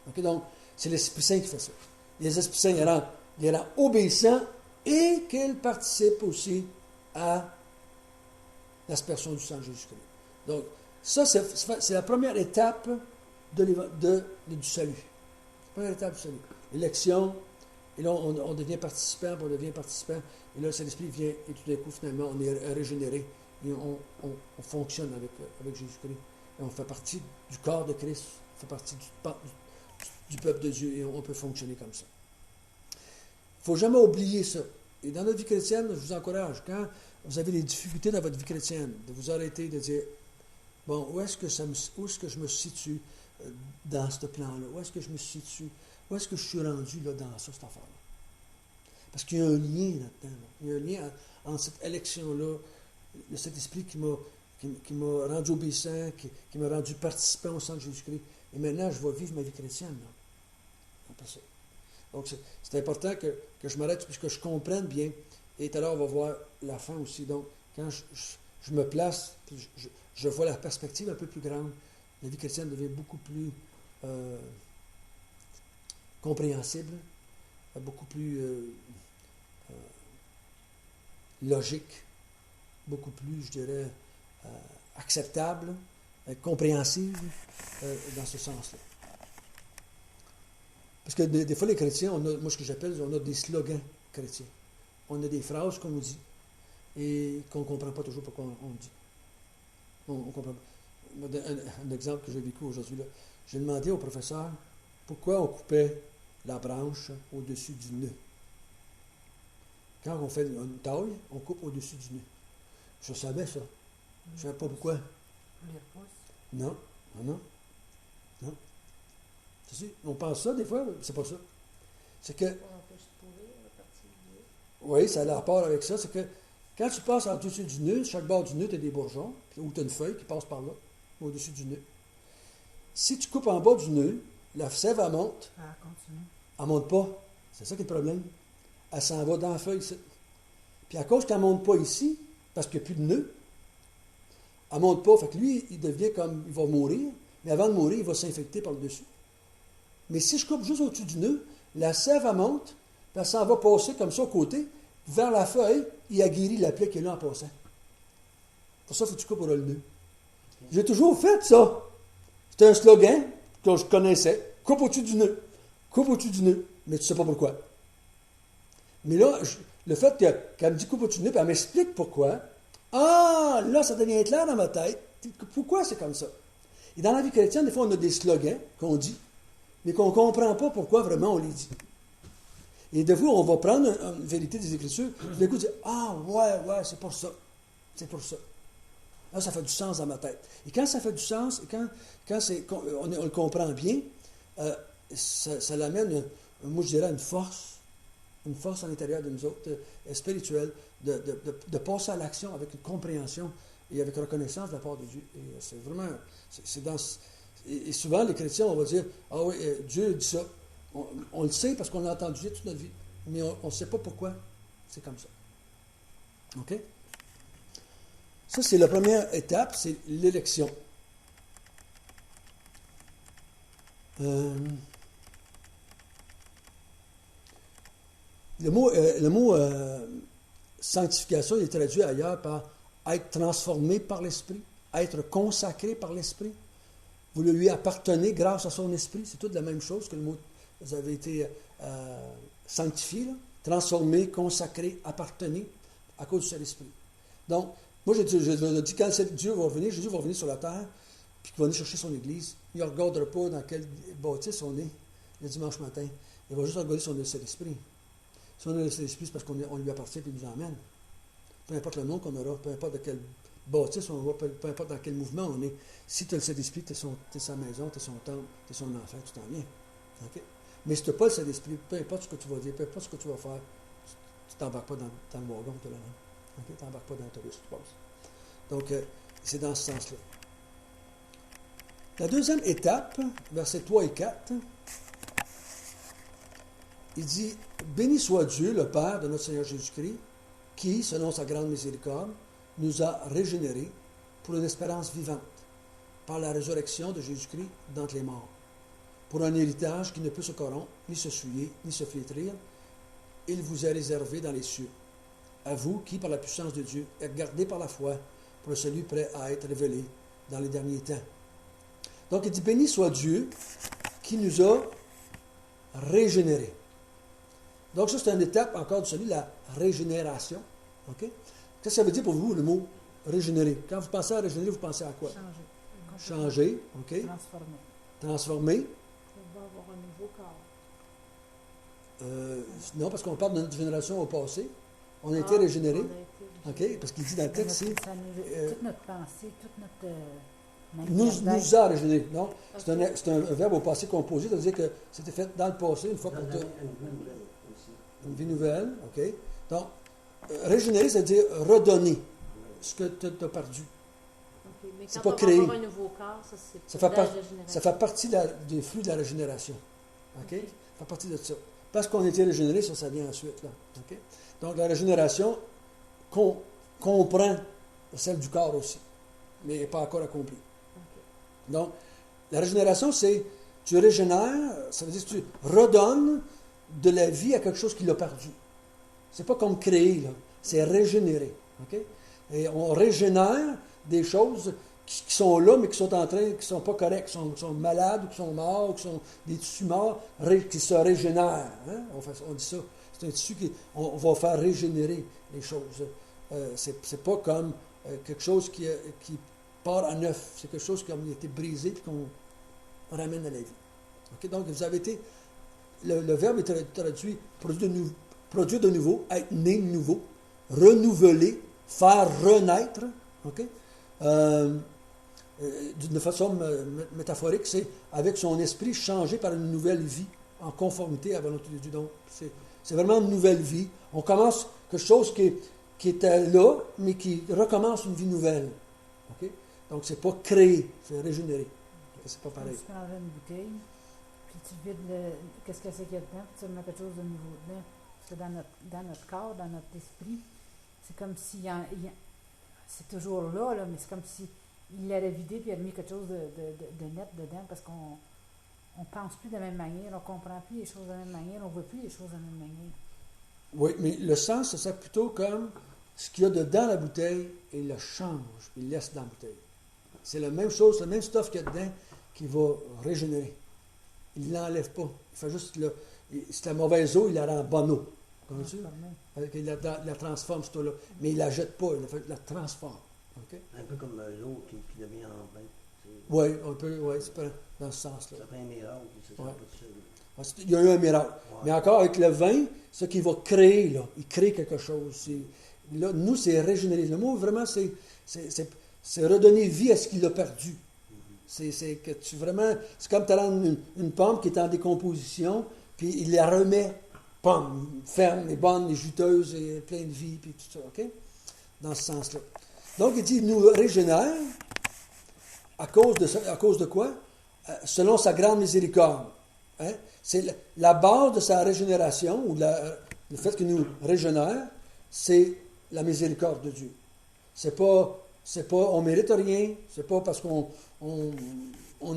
Okay? Donc, c'est l'Esprit Saint qui fait ça. Les Esprits Saints, les rend obéissants et qu'ils participent aussi à l'aspersion du sang de Jésus-Christ. Donc, ça, c'est la première étape du salut. La première étape du salut. L'élection, et là, on devient participant, puis on devient participant, et là, le Saint-Esprit vient, et tout d'un coup, finalement, on est régénéré, et on fonctionne avec Jésus-Christ. Et on fait partie du corps de Christ, on fait partie du peuple de Dieu, et on peut fonctionner comme ça. Il ne faut jamais oublier ça. Et dans notre vie chrétienne, je vous encourage, quand vous avez des difficultés dans votre vie chrétienne, de vous arrêter, de dire, bon, où est-ce que je me situe dans ce plan-là? Où est-ce que je me situe? Où est-ce que je suis rendu là, dans ça, cette affaire-là? Parce qu'il y a un lien là-dedans. Là. Il y a un lien entre cette élection-là, de cet esprit qui m'a rendu obéissant, qui m'a rendu participant au sang de Jésus-Christ. Et maintenant, je vais vivre ma vie chrétienne. Là. Après ça. Donc, c'est important que je m'arrête puis que je comprenne bien. Et tout à l'heure, on va voir la fin aussi. Donc, quand je me place, puis je vois la perspective un peu plus grande, la vie chrétienne devient beaucoup plus compréhensible, beaucoup plus logique, beaucoup plus, je dirais, acceptable, compréhensible dans ce sens-là. Parce que des fois, les chrétiens, moi, ce que j'appelle, on a des slogans chrétiens. On a des phrases qu'on nous dit et qu'on ne comprend pas toujours pourquoi on dit. On comprend pas. Un exemple que j'ai vécu aujourd'hui, là. J'ai demandé au professeur pourquoi on coupait la branche au-dessus du nœud. Quand on fait une taille, on coupe au-dessus du nœud. Je savais ça. Je ne savais pas pourquoi. Les pouces. Non. Tu sais, on pense ça des fois, c'est pas ça. C'est que. Oui, ça a rapport avec ça. C'est que quand tu passes au-dessus du nœud, chaque bord du nœud, tu as des bourgeons, ou tu as une feuille qui passe par là, au-dessus du nœud. Si tu coupes en bas du nœud, la sève, elle monte. Ah, continue. Elle ne monte pas. C'est ça qui est le problème. Elle s'en va dans la feuille ici. Puis à cause qu'elle ne monte pas ici, parce qu'il n'y a plus de nœud, elle ne monte pas. Fait que lui, il devient comme. Il va mourir, mais avant de mourir, il va s'infecter par le dessus. Mais si je coupe juste au-dessus du nœud, la sève, elle monte, puis elle s'en va passer comme ça au côté, vers la feuille, il a guéri la plaie qui est là en passant. Pour ça, il faut que tu coupes le nœud. J'ai toujours fait ça. C'était un slogan que je connaissais. Coupe au-dessus du nœud. Coupe au-dessus du nœud. Mais tu ne sais pas pourquoi. Mais là, le fait qu'elle me dit coupe au-dessus du nœud, puis elle m'explique pourquoi. Ah, là, ça devient clair dans ma tête. Pourquoi c'est comme ça? Et dans la vie chrétienne, des fois, on a des slogans qu'on dit, mais qu'on ne comprend pas pourquoi vraiment on les dit. Et des fois, on va prendre une vérité des Écritures, puis d'un coup, dire ah, ouais, c'est pour ça. C'est pour ça. Là, ça fait du sens dans ma tête. Et quand ça fait du sens, et quand on le comprend bien, ça l'amène, moi je dirais, une force à l'intérieur de nous autres, spirituelle, de passer à l'action avec une compréhension et avec reconnaissance de la part de Dieu. Et c'est vraiment, et souvent les chrétiens, on va dire, ah oui, Dieu dit ça. On le sait parce qu'on l'a entendu dire toute notre vie, mais on ne sait pas pourquoi c'est comme ça. OK? Ça, c'est la première étape, c'est l'élection. Le mot sanctification il est traduit ailleurs par être transformé par l'Esprit, être consacré par l'Esprit. Vous lui appartenez grâce à son Esprit. C'est toute la même chose que le mot vous avez été sanctifié, là. Transformé, consacré, appartenez à cause du Saint-Esprit. Donc, moi, je dis quand Dieu va revenir, Jésus va revenir sur la terre, puis qu'il va venir chercher son Église. Il ne regardera pas dans quelle bâtisse on est le dimanche matin. Il va juste regarder si on a le Saint-Esprit. Si on a le Saint-Esprit, c'est parce qu'on lui appartient et il nous emmène. Peu importe le nom qu'on aura, peu importe de quelle bâtisse on va, peu importe dans quel mouvement on est. Si tu as le Saint-Esprit, tu es sa maison, tu es son temple, tu es son enfant, tu t'en viens. Okay? Mais si tu n'as pas le Saint-Esprit, peu importe ce que tu vas dire, peu importe ce que tu vas faire, tu ne t'embarques pas dans le wagon, tu ne t'embarques pas dans l'autobus, tu passes. Donc, c'est dans ce sens-là. La deuxième étape, versets 3 et 4, il dit « Béni soit Dieu, le Père de notre Seigneur Jésus-Christ, qui, selon sa grande miséricorde, nous a régénérés pour une espérance vivante, par la résurrection de Jésus-Christ d'entre les morts, pour un héritage qui ne peut se corrompre, ni se souiller, ni se flétrir. Il vous est réservé dans les cieux. À vous qui, par la puissance de Dieu, êtes gardés par la foi pour le salut prêt à être révélé dans les derniers temps. » Donc, il dit, béni soit Dieu qui nous a régénérés. Donc, ça, c'est une étape encore de celui de la régénération. OK? Qu'est-ce que ça veut dire pour vous, le mot régénérer? Quand vous pensez à régénérer, vous pensez à quoi? Changer. OK? Transformer. On va avoir un nouveau corps. Non, parce qu'on parle de notre génération au passé. On a été régénérés. OK? Parce qu'il dit dans le texte, c'est... toute notre pensée, toute notre... nous a régénérés. Non? C'est un verbe au passé composé, c'est-à-dire que c'était fait dans le passé, une fois pour toutes. Une vie nouvelle, OK? Donc, régénérer, c'est-à-dire redonner ce que tu as perdu. Okay. Mais C'est quand pas on créé. va avoir un nouveau corps, ça fait partie des flux de la régénération. OK? Ça fait partie de ça. Parce qu'on a été régénéré, ça vient ensuite. Là. OK? Donc, la régénération comprend celle du corps aussi, mais n'est pas encore accomplie. Okay. Donc, la régénération, c'est tu régénères, ça veut dire que tu redonnes de la vie à quelque chose qui l'a perdu. C'est pas comme créer, là. C'est régénérer. Okay? Et on régénère des choses qui sont là, mais qui sont pas correctes, qui sont malades, ou qui sont morts, ou qui sont des tissus morts, qui se régénèrent. Hein? On dit ça. C'est un tissu on va faire régénérer les choses. C'est pas comme quelque chose qui part à neuf. C'est quelque chose qui a été brisé et qu'on ramène à la vie. Okay? Donc, vous avez été... Le verbe est traduit produire de nouveau, être né de nouveau, renouveler, faire renaître. Okay? D'une façon métaphorique, c'est avec son esprit changé par une nouvelle vie en conformité à la volonté de Dieu. Donc, c'est vraiment une nouvelle vie. On commence quelque chose qui était là, mais qui recommence une vie nouvelle. Okay? Donc, c'est pas créé, c'est régénéré. Okay? C'est pas pareil. Tu prendrais une bouteille, puis tu vides qu'est-ce que c'est qu'il y a dedans, puis tu mets quelque chose de nouveau dedans. Parce que dans notre corps, dans notre esprit, c'est comme si c'est toujours là, mais c'est comme si il l'aurait vidé puis il a mis quelque chose de net dedans parce qu'on ne pense plus de la même manière, on ne comprend plus les choses de la même manière, on ne voit plus les choses de la même manière. Oui, mais le sens, c'est plutôt comme ce qu'il y a dedans la bouteille, il le change, puis il laisse dans la bouteille. C'est la même chose, le même stuff qu'il y a dedans qui va régénérer. Il ne l'enlève pas. Il fait juste, c'est la mauvaise eau, il la rend bonne eau. Comprends-tu? Il la transforme, cette eau-là. Mais il ne la jette pas, il la transforme. Okay? Un peu comme l'eau qui devient en vin. Oui, un peu, oui, c'est pas dans ce sens-là. Ça fait un miracle, c'est ça. Ouais. Il y a eu un miracle. Ouais. Mais encore avec le vin, ce qu'il va créer, là, il crée quelque chose. Là, nous, c'est régénérer. Le mot, vraiment, c'est redonner vie à ce qu'il a perdu. C'est que tu vraiment... C'est comme tu as une pomme qui est en décomposition, puis il la remet, pomme, ferme, et bonne, et juteuse, et pleine de vie, puis tout ça, OK? Dans ce sens-là. Donc, il dit, il nous régénère à cause de quoi? Selon sa grande miséricorde. Hein? C'est la base de sa régénération, ou le fait qu'il nous régénère, c'est la miséricorde de Dieu. C'est pas on mérite rien, c'est pas parce qu'on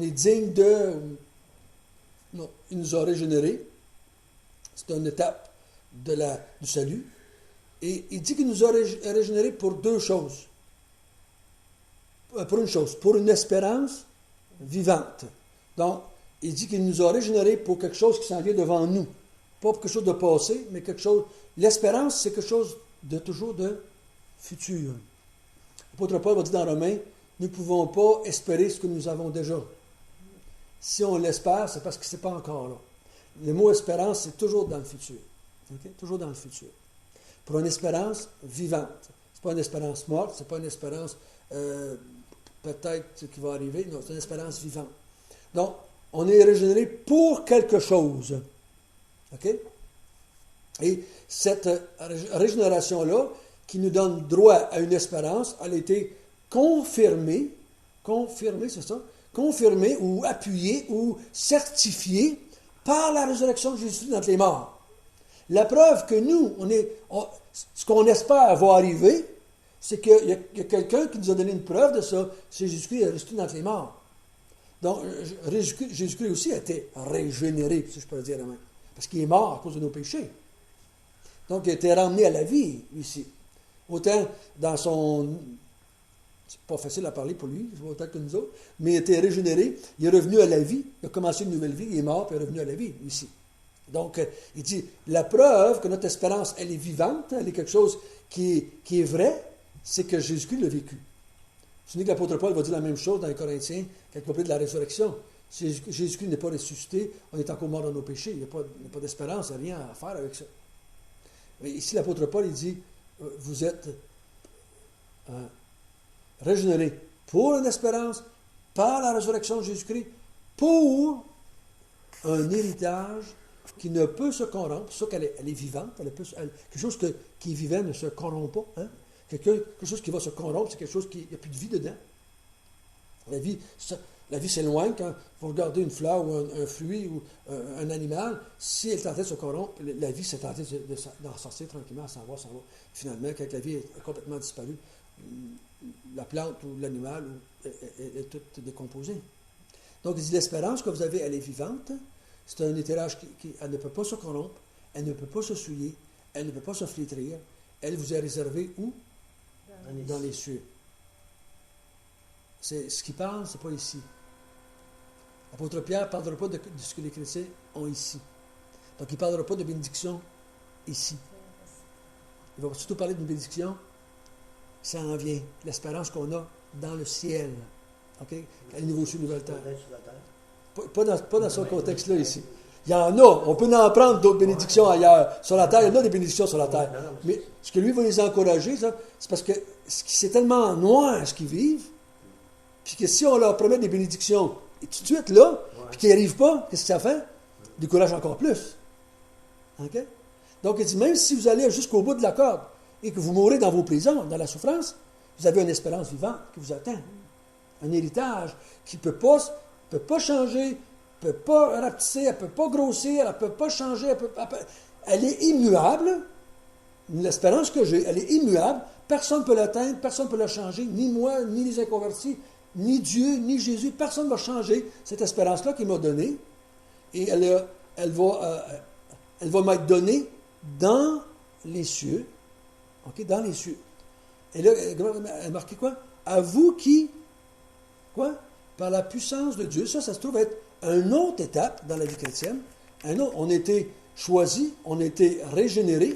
est digne de... Non, il nous a régénérés. C'est une étape du salut. Et il dit qu'il nous a régénérés pour deux choses. Pour une chose, pour une espérance vivante. Donc, il dit qu'il nous a régénérés pour quelque chose qui s'en vient devant nous. Pas pour quelque chose de passé, mais quelque chose... L'espérance, c'est quelque chose de toujours de futur. L'apôtre Paul va dire dans Romains, nous ne pouvons pas espérer ce que nous avons déjà. Si on l'espère, c'est parce que ce n'est pas encore là. Le mot espérance, c'est toujours dans le futur. Okay? Toujours dans le futur. Pour une espérance vivante. Ce n'est pas une espérance morte, ce n'est pas une espérance peut-être qui va arriver. Non, c'est une espérance vivante. Donc, on est régénéré pour quelque chose. OK? Et cette régénération-là, qui nous donne droit à une espérance, elle a été confirmée, c'est ça? Confirmée ou appuyée ou certifiée par la résurrection de Jésus d'entre les morts. La preuve que nous, ce qu'on espère va arriver, c'est qu'il y a quelqu'un qui nous a donné une preuve de ça, c'est Jésus-Christ est ressuscité d'entre les morts. Donc, Jésus-Christ aussi a été régénéré, si je peux le dire même, parce qu'il est mort à cause de nos péchés. Donc, il a été ramené à la vie, ici. Autant dans son... C'est pas facile à parler pour lui, autant que nous autres, mais il a été régénéré, il est revenu à la vie, il a commencé une nouvelle vie, il est mort, puis il est revenu à la vie, ici. Donc, il dit, la preuve que notre espérance, elle est vivante, elle est quelque chose qui est vrai, c'est que Jésus-Christ l'a vécu. Vous vous souvenez que l'apôtre Paul va dire la même chose dans les Corinthiens, quand il va parler de la résurrection. Si Jésus-Christ n'est pas ressuscité, on est encore mort dans nos péchés, il n'y a pas d'espérance, il n'y a rien à faire avec ça. Mais ici, l'apôtre Paul, il dit, vous êtes régénérés pour une espérance, par la résurrection de Jésus-Christ, pour un héritage qui ne peut se corrompre. C'est sûr qu'elle est vivante, quelque chose qui est vivant ne se corrompt pas. Hein? Quelque chose qui va se corrompre, c'est quelque chose qui n'y a plus de vie dedans. La vie s'éloigne quand vous regardez une fleur ou un fruit ou un animal, si elle est en train de se corrompre, la vie s'est en train d'en sortir tranquillement, s'en va. Finalement, quand la vie est complètement disparue, la plante ou l'animal est toute décomposée. Donc, il dit, l'espérance que vous avez, elle est vivante. C'est un héritage qui elle ne peut pas se corrompre, elle ne peut pas se souiller, elle ne peut pas se flétrir. Elle vous est réservée où? Dans les cieux. Ce qu'il parle, ce n'est pas ici. L'apôtre Pierre ne parlera pas de ce que les chrétiens ont ici. Donc, il ne parlera pas de bénédiction ici. Il va surtout parler d'une bénédiction qui s'en vient, l'espérance qu'on a dans le ciel. OK? À nouveau ciel, nouvelle terre. Pas dans ce contexte-là ici. Il y en a, on peut en prendre d'autres bénédictions ailleurs. Sur la terre, il y en a des bénédictions sur la terre. Mais ce que lui va les encourager, c'est parce que c'est tellement noir ce qu'ils vivent, puis que si on leur promet des bénédictions, et tout de suite là, puis qu'ils n'y arrivent pas, qu'est-ce que ça fait? Décourage encore plus. Okay? Donc, il dit, même si vous allez jusqu'au bout de la corde et que vous mourrez dans vos prisons, dans la souffrance, vous avez une espérance vivante qui vous attend. Un héritage qui ne peut pas changer, elle ne peut pas rapetisser, elle ne peut pas grossir, elle ne peut pas changer, elle est immuable. L'espérance que j'ai, elle est immuable. Personne ne peut l'atteindre, personne ne peut la changer, ni moi, ni les inconvertis, ni Dieu, ni Jésus. Personne ne va changer cette espérance-là qu'il m'a donnée. Et elle va m'être donnée dans les cieux. OK, dans les cieux. Et là, elle a marqué quoi? À vous qui, quoi? Par la puissance de Dieu. Ça se trouve être une autre étape dans la vie chrétienne. On a été choisis, on a été régénérés.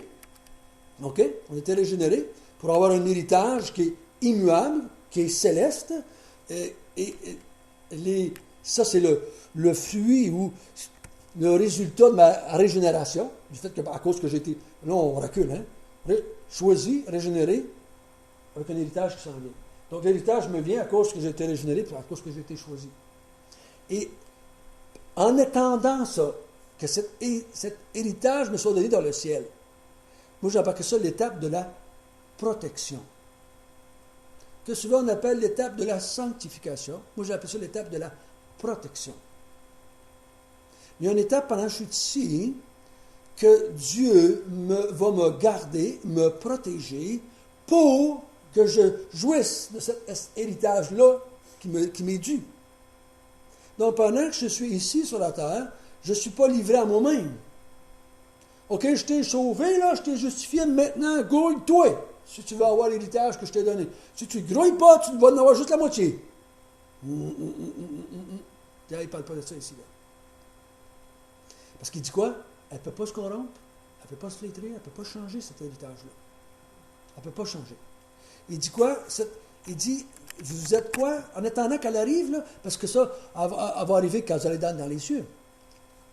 OK? On a été régénérés pour avoir un héritage qui est immuable, qui est céleste. Ça, c'est le fruit ou le résultat de ma régénération, du fait qu'à cause que j'ai été... Là, on recule, hein? Choisi, régénéré, avec un héritage qui s'en vient. Donc, l'héritage me vient à cause que j'ai été régénéré, puis à cause que j'ai été choisi. Et en attendant ça, que cet héritage me soit donné dans le ciel, moi, j'appelle ça l'étape de la protection. Que souvent on appelle l'étape de la sanctification. Moi, j'appelle ça l'étape de la protection. Il y a une étape pendant que je suis ici que Dieu va me garder, me protéger pour que je jouisse de cet héritage-là qui m'est dû. Donc, pendant que je suis ici sur la terre, je ne suis pas livré à moi-même. OK, je t'ai sauvé, là, je t'ai justifié, maintenant, grouille-toi, si tu veux avoir l'héritage que je t'ai donné. Si tu ne grouilles pas, tu vas en avoir juste la moitié. Là, il ne parle pas de ça ici. Là. Parce qu'il dit quoi? Elle ne peut pas se corrompre, elle ne peut pas se flétrer, elle ne peut pas changer cet héritage-là. Elle ne peut pas changer. Il dit quoi? Il dit, vous êtes quoi? En attendant qu'elle arrive, là, parce que ça, elle va arriver quand vous allez dans les cieux.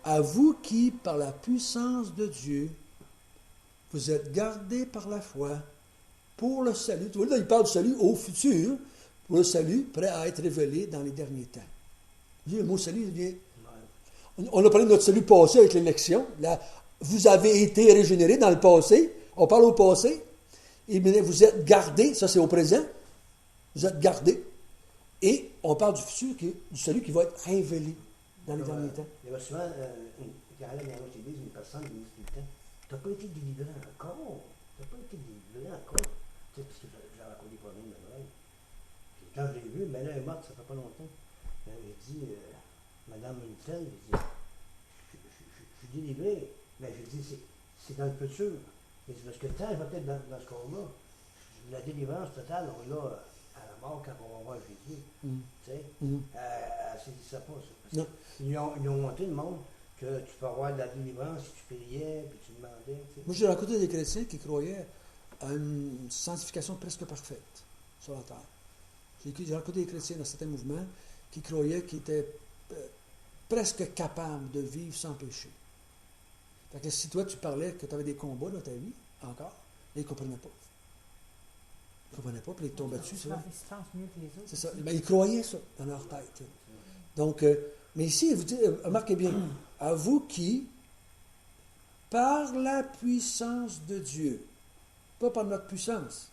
À vous qui, par la puissance de Dieu, vous êtes gardés par la foi pour le salut. Tu vois, là, il parle du salut au futur, pour le salut prêt à être révélé dans les derniers temps. Le mot salut vient. On a parlé de notre salut passé avec l'élection. Là, vous avez été régénérés dans le passé. On parle au passé. Et vous êtes gardés, ça c'est au présent. Vous êtes gardés. Et on parle du futur, du salut qui va être révélé dans les derniers temps. Il y a souvent, quand elle est dans notre église, une personne qui dit tout le temps, tu n'as pas été délivré encore. Tu n'as pas été délivré encore. Tu sais, parce que j'ai encore des problèmes de l'oreille. Puis quand je l'ai vu, mais là, elle est morte, ça fait pas longtemps. J'ai dit, Madame Unitel, je suis délivré. Mais je dis, c'est dans le futur. Et c'est parce que le temps, il va peut-être dans ce cas-là. La délivrance totale, on l'a à la mort quand on va voir Jésus. Tu sais, elle ne saisit ça pas, ça. Parce ils ont montré le monde que tu peux avoir de la délivrance si tu priais, puis tu demandais. Tu sais. Moi, j'ai rencontré des chrétiens qui croyaient à une sanctification presque parfaite sur la terre. J'ai rencontré des chrétiens dans certains mouvements qui croyaient qu'ils étaient presque capables de vivre sans péché. Fait que si toi, tu parlais que tu avais des combats dans ta vie, encore, ils ne comprenaient pas. Ils ne comprenaient pas, puis ils tombaient dessus. Ils se sentent mieux que les autres. C'est ça. Ben, ils croyaient ça dans leur tête. Donc, mais ici, il vous dit, remarquez bien, à vous qui, par la puissance de Dieu, pas par notre puissance,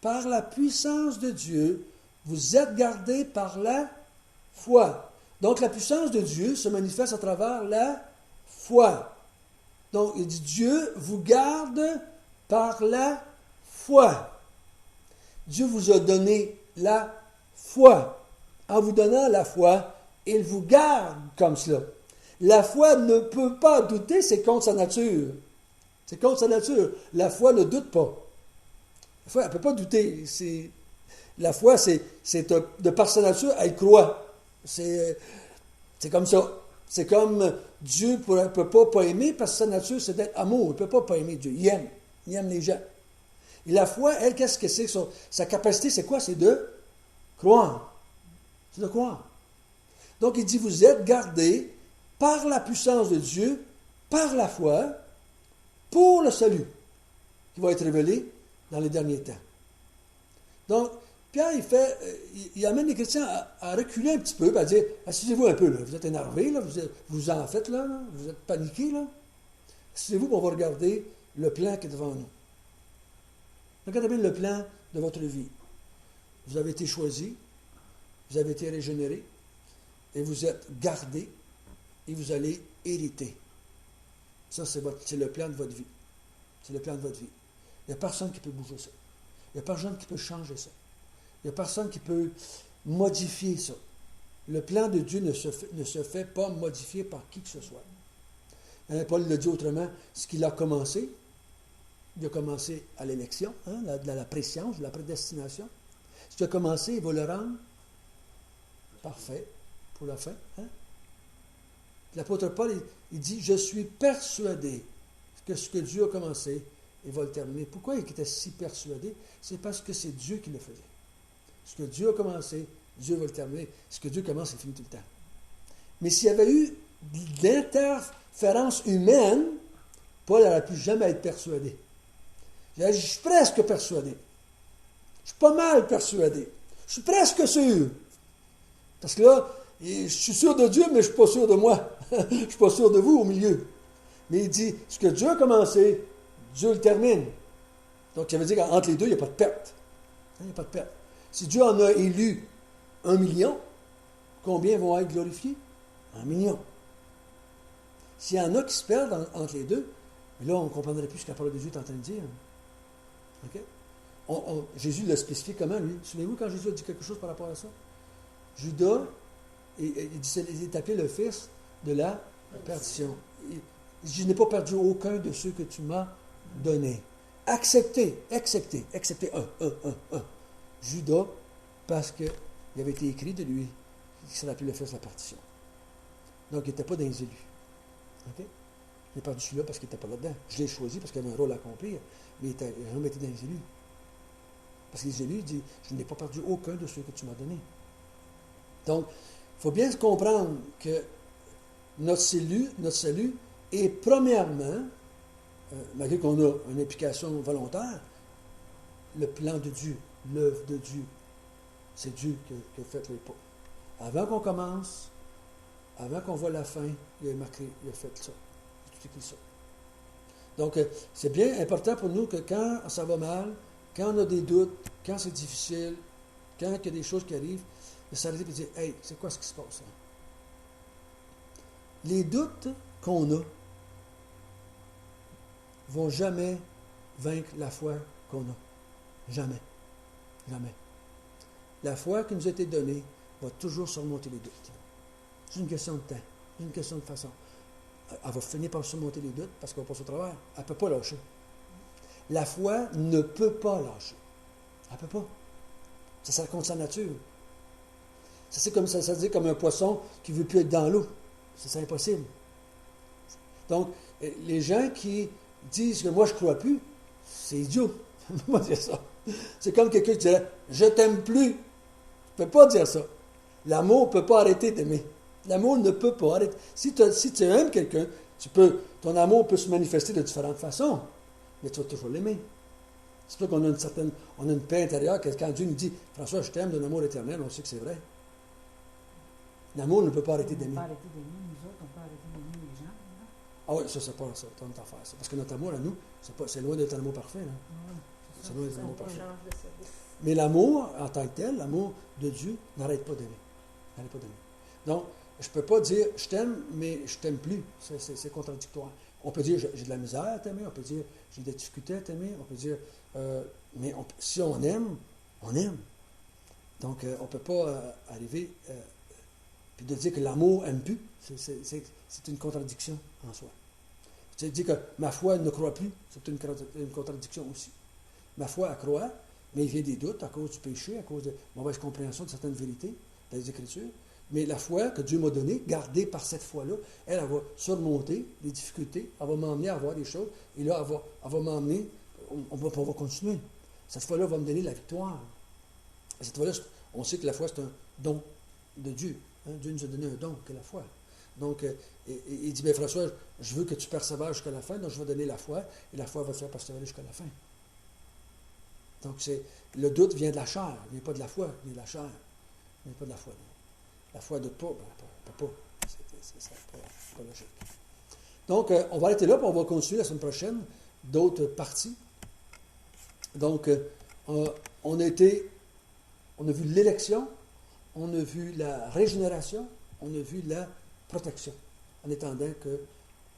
par la puissance de Dieu, vous êtes gardés par la foi. Donc, la puissance de Dieu se manifeste à travers la foi. Donc, il dit, Dieu vous garde par la foi. Dieu vous a donné la foi. En vous donnant la foi, il vous garde comme cela. La foi ne peut pas douter, c'est contre sa nature. C'est contre sa nature. La foi ne doute pas. La foi, elle ne peut pas douter. La foi, c'est de par sa nature, elle croit. C'est comme ça. C'est comme Dieu ne peut pas aimer parce que sa nature, c'est d'être amour. Il ne peut pas aimer Dieu. Il aime. Il aime les gens. Et la foi, elle, qu'est-ce que c'est? Sa capacité, c'est quoi? C'est de croire. C'est de croire. Donc, il dit, vous êtes gardés par la puissance de Dieu, par la foi, pour le salut qui va être révélé dans les derniers temps. Donc, Pierre, il amène les chrétiens à reculer un petit peu, à dire, asseyez-vous un peu, là. Vous êtes énervés, là. Vous en faites, là. Vous êtes paniqués, là. Asseyez-vous, on va regarder le plan qui est devant nous. Regardez bien le plan de votre vie. Vous avez été choisi, vous avez été régénéré, et vous êtes gardés, et vous allez hériter. Ça, c'est le plan de votre vie. C'est le plan de votre vie. Il n'y a personne qui peut bouger ça. Il n'y a personne qui peut changer ça. Il n'y a personne qui peut modifier ça. Le plan de Dieu ne se fait pas modifier par qui que ce soit. Paul le dit autrement, ce qu'il a commencé, il a commencé à l'élection, la préscience, la prédestination. Ce qu'il a commencé, il va le rendre parfait pour la fin. L'apôtre Paul, il dit, je suis persuadé que ce que Dieu a commencé, il va le terminer. Pourquoi il était si persuadé? C'est parce que c'est Dieu qui le faisait. Ce que Dieu a commencé, Dieu va le terminer. Ce que Dieu commence, il finit tout le temps. Mais s'il y avait eu de l'interférence humaine, Paul n'aurait pu jamais être persuadé. Je suis presque persuadé. Je suis pas mal persuadé. Je suis presque sûr. Parce que là, je suis sûr de Dieu, mais je ne suis pas sûr de moi. Je ne suis pas sûr de vous au milieu. Mais il dit, ce que Dieu a commencé, Dieu le termine. Donc, ça veut dire qu'entre les deux, il n'y a pas de perte. Il n'y a pas de perte. Si Dieu en a élu 1 million, combien vont être glorifiés? 1 million. S'il y en a qui se perdent entre les deux, là, on ne comprendrait plus ce que la parole de Dieu est en train de dire. Okay? Jésus l'a spécifié comment, lui? Souvenez-vous quand Jésus a dit quelque chose par rapport à ça? Judas, il dit, il est appelé le fils de la perdition. Je n'ai pas perdu aucun de ceux que tu m'as donnés. Acceptez un. Judas, parce qu'il avait été écrit de lui qu'il serait appelé le fils de la partition. Donc, il n'était pas dans les élus. OK? J'ai perdu celui-là parce qu'il n'était pas là-dedans. Je l'ai choisi parce qu'il avait un rôle à accomplir, mais il n'a jamais été dans les élus. Parce que les élus disent, je n'ai pas perdu aucun de ceux que tu m'as donnés. Donc, il faut bien comprendre que notre salut est premièrement, malgré qu'on a une implication volontaire, le plan de Dieu, l'œuvre de Dieu. C'est Dieu qui a fait les pas. Avant qu'on commence, avant qu'on voit la fin, il a marqué, il a fait ça. Il a tout écrit ça. Donc, c'est bien important pour nous que quand ça va mal, quand on a des doutes, quand c'est difficile, quand il y a des choses qui arrivent, de s'arrêter et de dire, hey, c'est quoi ce qui se passe là? Les doutes qu'on a vont jamais vaincre la foi qu'on a. Jamais. Jamais. La foi qui nous a été donnée va toujours surmonter les doutes. C'est une question de temps. C'est une question de façon. Elle va finir par surmonter les doutes parce qu'elle va passer au travers. Elle ne peut pas lâcher. La foi ne peut pas lâcher. Elle ne peut pas. Ça contre sa nature. C'est comme ça dit comme un poisson qui ne veut plus être dans l'eau. C'est impossible. Donc, les gens qui disent que moi je ne crois plus, c'est idiot. Je ne peux pas dire ça. C'est comme quelqu'un qui dirait je t'aime plus. Tu ne peux pas dire ça. L'amour ne peut pas arrêter d'aimer. L'amour ne peut pas arrêter. Si tu aimes quelqu'un, ton amour peut se manifester de différentes façons, mais tu vas toujours l'aimer. C'est pour ça qu'on a une paix intérieure, que quand Dieu nous dit François, je t'aime d'un amour éternel, on sait que c'est vrai. L'amour ne peut pas arrêter d'aimer. On ne peut pas arrêter d'aimer, nous autres, on peut arrêter d'aimer les gens. Là. Ah oui, ça, c'est pas ça, c'est notre affaire. Ça. Parce que notre amour à nous, c'est loin d'être un amour parfait. Là. Oui, C'est loin d'être un amour On parfait. change de service. Mais l'amour, en tant que tel, l'amour de Dieu, n'arrête pas d'aimer. N'arrête pas d'aimer. Donc, je ne peux pas dire je t'aime, mais je t'aime plus. C'est contradictoire. On peut dire j'ai de la misère à t'aimer, on peut dire j'ai des difficultés à t'aimer, on peut dire mais si on aime, on aime. Donc, on ne peut pas arriver puis de dire que l'amour n'aime plus. C'est une contradiction en soi. Tu dis que ma foi ne croit plus, c'est une contradiction aussi. Ma foi, elle croit, mais il vient des doutes à cause du péché, à cause de mauvaise compréhension de certaines vérités dans les Écritures. Mais la foi que Dieu m'a donnée, gardée par cette foi-là, elle va surmonter les difficultés, elle va m'emmener à voir des choses, et là, elle va m'emmener, on va continuer. Cette foi-là va me donner la victoire. Et cette foi-là, on sait que la foi, c'est un don de Dieu. Hein? Dieu nous a donné un don, que la foi. Donc, il dit, bien François, je veux que tu persévères jusqu'à la fin, donc je vais donner la foi, et la foi va te faire persévérer jusqu'à la fin. Donc, le doute vient de la chair, il ne vient pas de la foi, il vient de la chair. Il ne vient pas de la foi. Non. La foi ne doute pas, ben, elle ne peut pas. C'est pas logique. Donc, on va arrêter là, puis on va continuer la semaine prochaine d'autres parties. Donc, on a vu l'élection, on a vu la régénération, on a vu la protection, en attendant que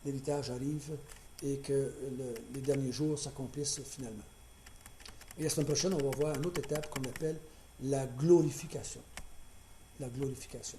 l'héritage arrive et que les derniers jours s'accomplissent finalement. Et la semaine prochaine, on va voir une autre étape qu'on appelle la glorification. La glorification.